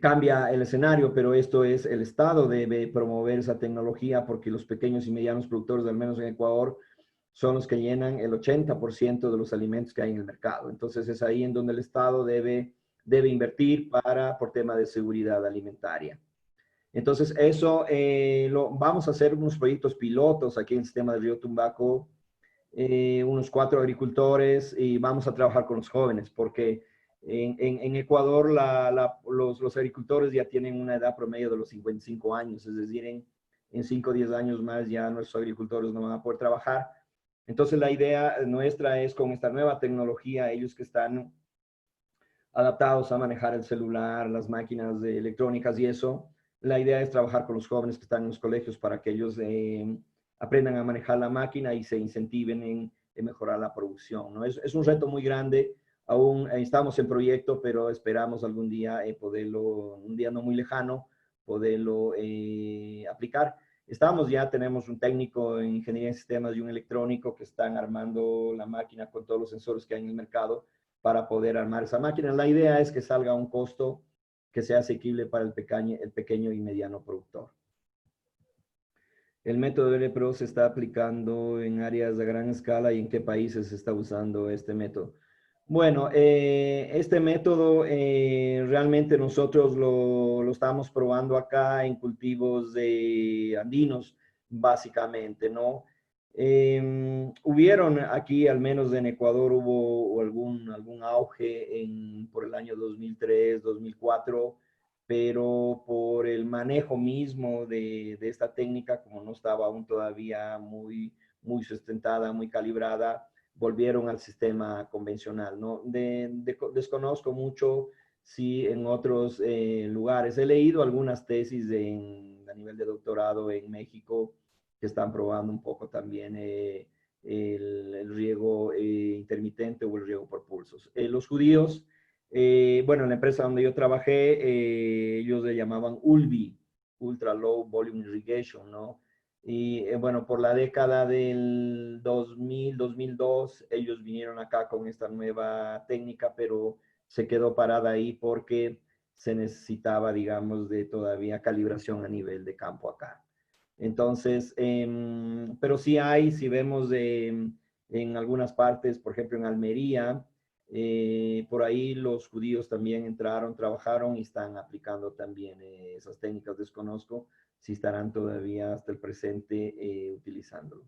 Speaker 2: cambia el escenario, pero esto es, el Estado debe promover esa tecnología porque los pequeños y medianos productores, al menos en Ecuador, son los que llenan el 80% de los alimentos que hay en el mercado. Entonces es ahí en donde el Estado debe invertir por tema de seguridad alimentaria. Entonces eso vamos a hacer unos proyectos pilotos aquí en el sistema de Río Tumbaco, unos 4 agricultores y vamos a trabajar con los jóvenes porque en Ecuador los agricultores ya tienen una edad promedio de los 55 años, es decir, en 5 o 10 años más ya nuestros agricultores no van a poder trabajar. Entonces la idea nuestra es con esta nueva tecnología, ellos que están adaptados a manejar el celular, las máquinas electrónicas y eso, la idea es trabajar con los jóvenes que están en los colegios para que ellos aprendan a manejar la máquina y se incentiven en mejorar la producción, ¿no? Es un reto muy grande, aún estamos en proyecto, pero esperamos algún día poderlo, un día no muy lejano, poderlo aplicar. Tenemos un técnico en ingeniería de sistemas y un electrónico que están armando la máquina con todos los sensores que hay en el mercado para poder armar esa máquina. La idea es que salga a un costo que sea asequible para el pequeño y mediano productor. ¿El método LPRO se está aplicando en áreas de gran escala y en qué países se está usando este método? Bueno, este método realmente nosotros lo estamos probando acá en cultivos andinos, básicamente, ¿no? Hubieron aquí, al menos en Ecuador, hubo algún auge por el año 2003, 2004, pero por el manejo mismo de esta técnica, como no estaba aún todavía muy sustentada, muy calibrada, volvieron al sistema convencional, ¿no? Desconozco mucho si en otros lugares. He leído algunas tesis a nivel de doctorado en México que están probando un poco también el riego intermitente o el riego por pulsos. Los judíos, bueno, en la empresa donde yo trabajé, ellos le llamaban ULBI, Ultra Low Volume Irrigation, ¿no? Y bueno, por la década del 2000, 2002, ellos vinieron acá con esta nueva técnica, pero se quedó parada ahí porque se necesitaba, digamos, de todavía calibración a nivel de campo acá. Entonces, pero sí hay, si vemos en algunas partes, por ejemplo en Almería, por ahí los judíos también entraron, trabajaron y están aplicando también esas técnicas. Desconozco si estarán todavía hasta el presente utilizándolo.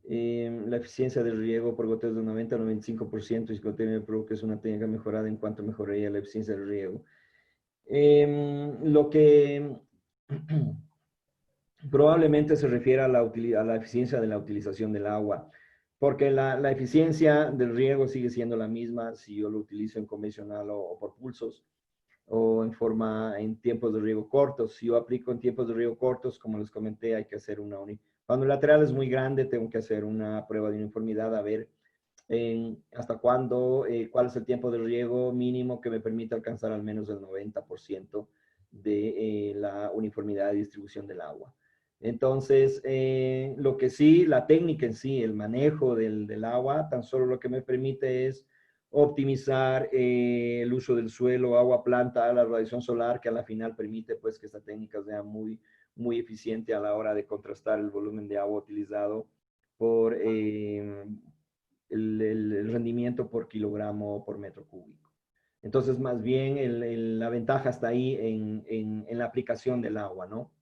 Speaker 2: La eficiencia del riego por goteo es de 90 a 95% y Scotemia Pro, que es una técnica mejorada en cuanto mejoraría la eficiencia del riego. Lo que probablemente se refiere a la eficiencia de la utilización del agua, porque la eficiencia del riego sigue siendo la misma si yo lo utilizo en convencional o por pulsos, o en tiempos de riego cortos. Si yo aplico en tiempos de riego cortos, como les comenté, hay que hacer cuando el lateral es muy grande, tengo que hacer una prueba de uniformidad a ver hasta cuándo, cuál es el tiempo de riego mínimo que me permite alcanzar al menos el 90% de la uniformidad de distribución del agua. Entonces, lo que sí, la técnica en sí, el manejo del agua, tan solo lo que me permite es optimizar el uso del suelo, agua, planta, la radiación solar, que a la final permite pues que esta técnica sea muy eficiente a la hora de contrastar el volumen de agua utilizado por el rendimiento por kilogramo o por metro cúbico. Entonces, más bien la ventaja está ahí en la aplicación del agua, ¿no?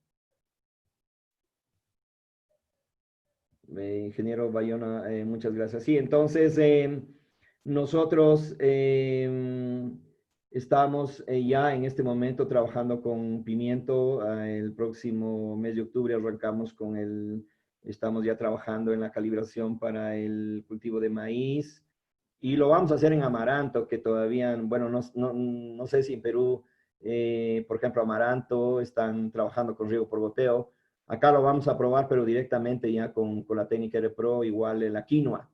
Speaker 2: Ingeniero Bayona, muchas gracias. Sí, entonces nosotros estamos ya en este momento trabajando con pimiento. El próximo mes de octubre arrancamos estamos ya trabajando en la calibración para el cultivo de maíz y lo vamos a hacer en amaranto, que todavía, bueno, no sé si en Perú, por ejemplo, amaranto están trabajando con riego por goteo. Acá lo vamos a probar, pero directamente ya con la técnica de Pro, igual en la quinoa.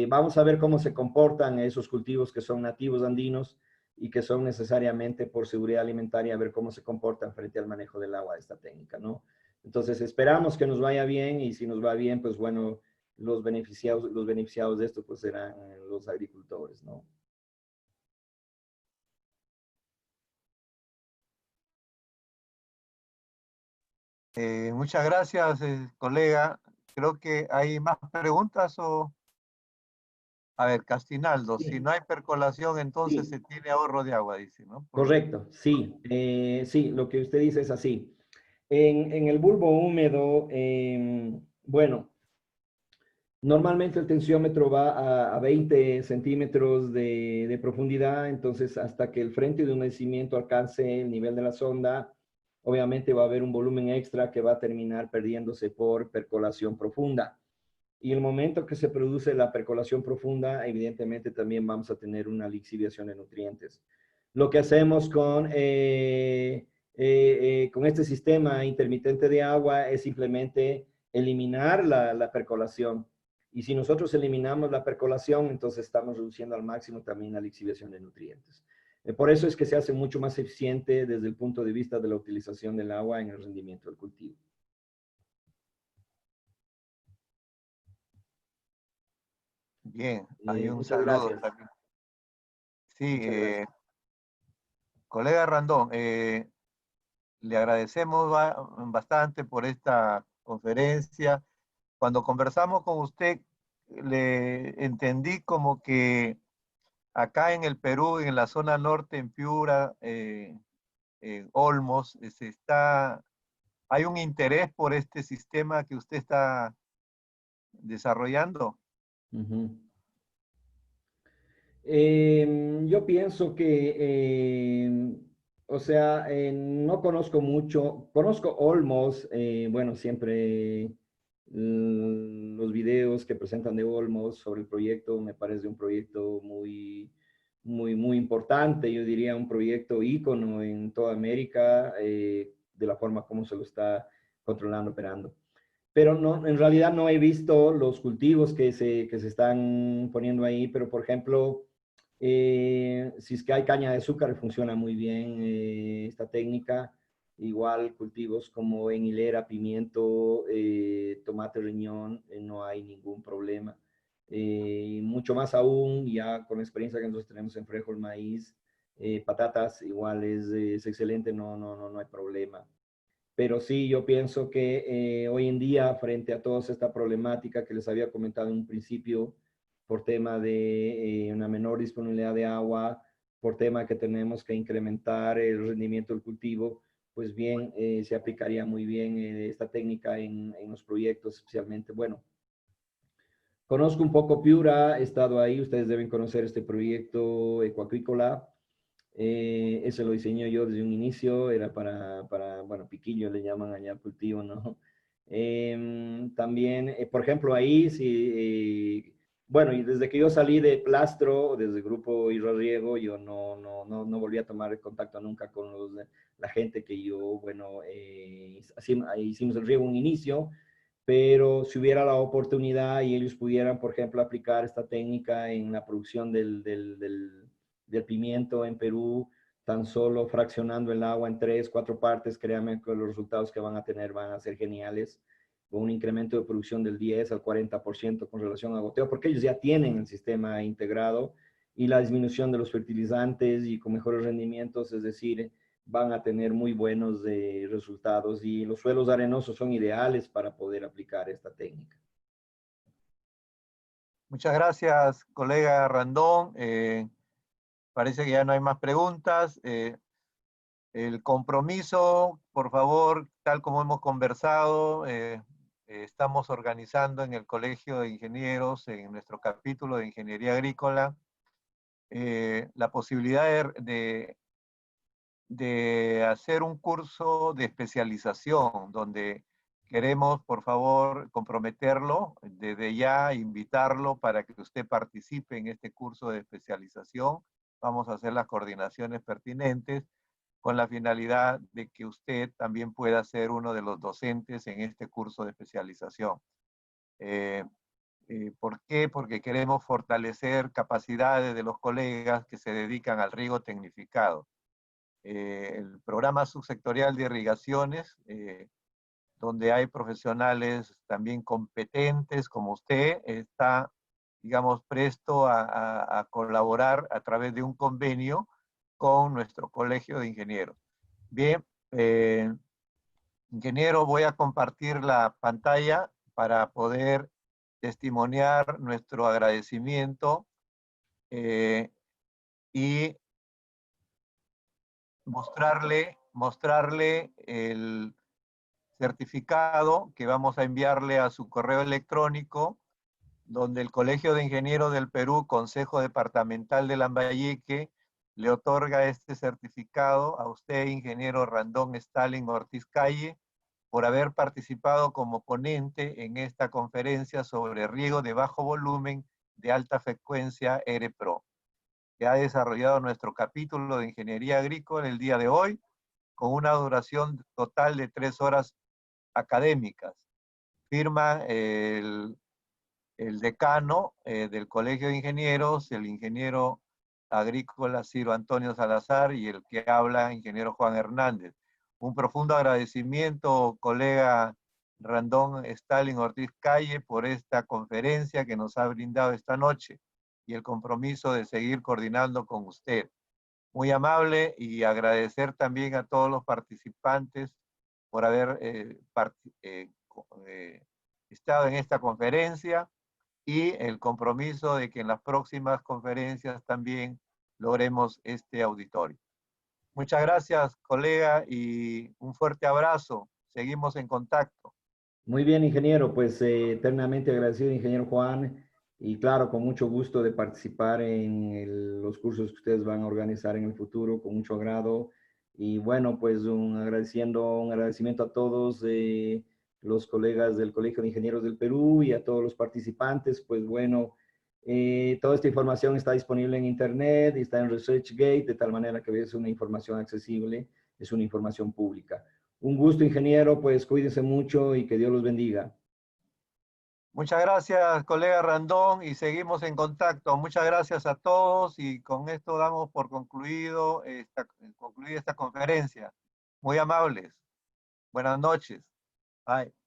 Speaker 2: Vamos a ver cómo se comportan esos cultivos que son nativos andinos y que son necesariamente por seguridad alimentaria, a ver cómo se comportan frente al manejo del agua de esta técnica, ¿no? Entonces esperamos que nos vaya bien y si nos va bien, pues bueno, los beneficiados de esto pues serán los agricultores, ¿no?
Speaker 1: Muchas gracias, colega. Creo que hay más preguntas o... A ver, Castinaldo, si
Speaker 2: Sí,
Speaker 1: no hay percolación, entonces
Speaker 2: sí,
Speaker 1: se tiene ahorro de agua, dice, ¿no?
Speaker 2: correcto, sí, sí, lo que usted dice es así. En el bulbo húmedo, bueno, normalmente el tensiómetro va a 20 centímetros de profundidad, entonces hasta que el frente de humedecimiento alcance el nivel de la sonda, obviamente va a haber un volumen extra que va a terminar perdiéndose por percolación profunda. Y el momento que se produce la percolación profunda, evidentemente también vamos a tener una lixiviación de nutrientes. Lo que hacemos con este sistema intermitente de agua es simplemente eliminar la percolación. Y si nosotros eliminamos la percolación, entonces estamos reduciendo al máximo también la lixiviación de nutrientes. Por eso es que se hace mucho más eficiente desde el punto de vista de la utilización del agua en el rendimiento del cultivo.
Speaker 1: Bien, hay un
Speaker 2: Muchas
Speaker 1: saludo
Speaker 2: gracias.
Speaker 1: también. Sí,
Speaker 2: Muchas gracias.
Speaker 1: colega Randón, le agradecemos bastante por esta conferencia. Cuando conversamos con usted, le entendí como que acá en el Perú, en la zona norte, en Piura, Olmos, hay un interés por este sistema que usted está desarrollando.
Speaker 2: Uh-huh. Yo pienso que, o sea, no conozco mucho, conozco Olmos, bueno, siempre los videos que presentan de Olmos sobre el proyecto me parece un proyecto muy importante, yo diría un proyecto ícono en toda América, de la forma como se lo está controlando, operando. Pero no, en realidad no he visto los cultivos que se están poniendo ahí, pero por ejemplo, si es que hay caña de azúcar, funciona muy bien esta técnica. Igual cultivos como en hilera, pimiento, tomate, riñón, no hay ningún problema. Y mucho más aún, ya con la experiencia que nosotros tenemos en Frejol Maíz, patatas, igual es excelente, no hay problema. Pero sí, yo pienso que hoy en día, frente a toda esta problemática que les había comentado en un principio, por tema de una menor disponibilidad de agua, por tema que tenemos que incrementar el rendimiento del cultivo, pues bien, se aplicaría muy bien esta técnica en los proyectos, especialmente, bueno, conozco un poco Piura, he estado ahí, ustedes deben conocer este proyecto ecoacuícola. Eso lo diseñé yo desde un inicio, era bueno, piquillo le llaman allá al cultivo, ¿no? También, por ejemplo, ahí sí, bueno, y desde que yo salí de Plastro, desde el grupo Irra Riego, yo no volví a tomar contacto nunca con la gente que yo, bueno, hicimos el riego un inicio, pero si hubiera la oportunidad y ellos pudieran, por ejemplo, aplicar esta técnica en la producción del pimiento en Perú, tan solo fraccionando el agua en 3, 4 partes, créanme que los resultados que van a tener van a ser geniales, con un incremento de producción del 10 al 40% con relación a goteo, porque ellos ya tienen el sistema integrado y la disminución de los fertilizantes y con mejores rendimientos, es decir, van a tener muy buenos resultados y los suelos arenosos son ideales para poder aplicar esta técnica.
Speaker 1: Muchas gracias, colega Randón. Parece que ya no hay más preguntas. El compromiso, por favor, tal como hemos conversado, estamos organizando en el Colegio de Ingenieros, en nuestro capítulo de Ingeniería Agrícola, la posibilidad de hacer un curso de especialización, donde queremos, por favor, comprometerlo, desde ya invitarlo para que usted participe en este curso de especialización. Vamos a hacer las coordinaciones pertinentes con la finalidad de que usted también pueda ser uno de los docentes en este curso de especialización. ¿Por qué? Porque queremos fortalecer capacidades de los colegas que se dedican al riego tecnificado. El programa subsectorial de irrigaciones, donde hay profesionales también competentes como usted, está, digamos, presto a colaborar a través de un convenio con nuestro Colegio de Ingenieros. Bien, ingeniero, voy a compartir la pantalla para poder testimoniar nuestro agradecimiento y mostrarle el certificado que vamos a enviarle a su correo electrónico, donde el Colegio de Ingenieros del Perú, Consejo Departamental de Lambayeque, le otorga este certificado a usted, ingeniero Randón Stalin Ortiz Calle, por haber participado como ponente en esta conferencia sobre riego de bajo volumen de alta frecuencia EREPRO, que ha desarrollado nuestro capítulo de Ingeniería Agrícola el día de hoy, con una duración total de 3 horas académicas. Firma el decano del Colegio de Ingenieros, el ingeniero agrícola Ciro Antonio Salazar, y el que habla, ingeniero Juan Hernández. Un profundo agradecimiento, colega Randón Stalin Ortiz Calle, por esta conferencia que nos ha brindado esta noche y el compromiso de seguir coordinando con usted. Muy amable, y agradecer también a todos los participantes por haber estado en esta conferencia, y el compromiso de que en las próximas conferencias también logremos este auditorio. Muchas gracias, colega, y un fuerte abrazo. Seguimos en contacto.
Speaker 2: Muy bien, ingeniero, pues eternamente agradecido, ingeniero Juan, y claro, con mucho gusto de participar en los cursos que ustedes van a organizar en el futuro, con mucho agrado. Y bueno, pues un agradecimiento a todos los colegas del Colegio de Ingenieros del Perú y a todos los participantes. Pues bueno, toda esta información está disponible en Internet y está en ResearchGate, de tal manera que es una información accesible, es una información pública. Un gusto, ingeniero, pues cuídense mucho y que Dios los bendiga.
Speaker 1: Muchas gracias, colega Randón, y seguimos en contacto. Muchas gracias a todos, y con esto damos por concluida esta conferencia. Muy amables. Buenas noches. Bye.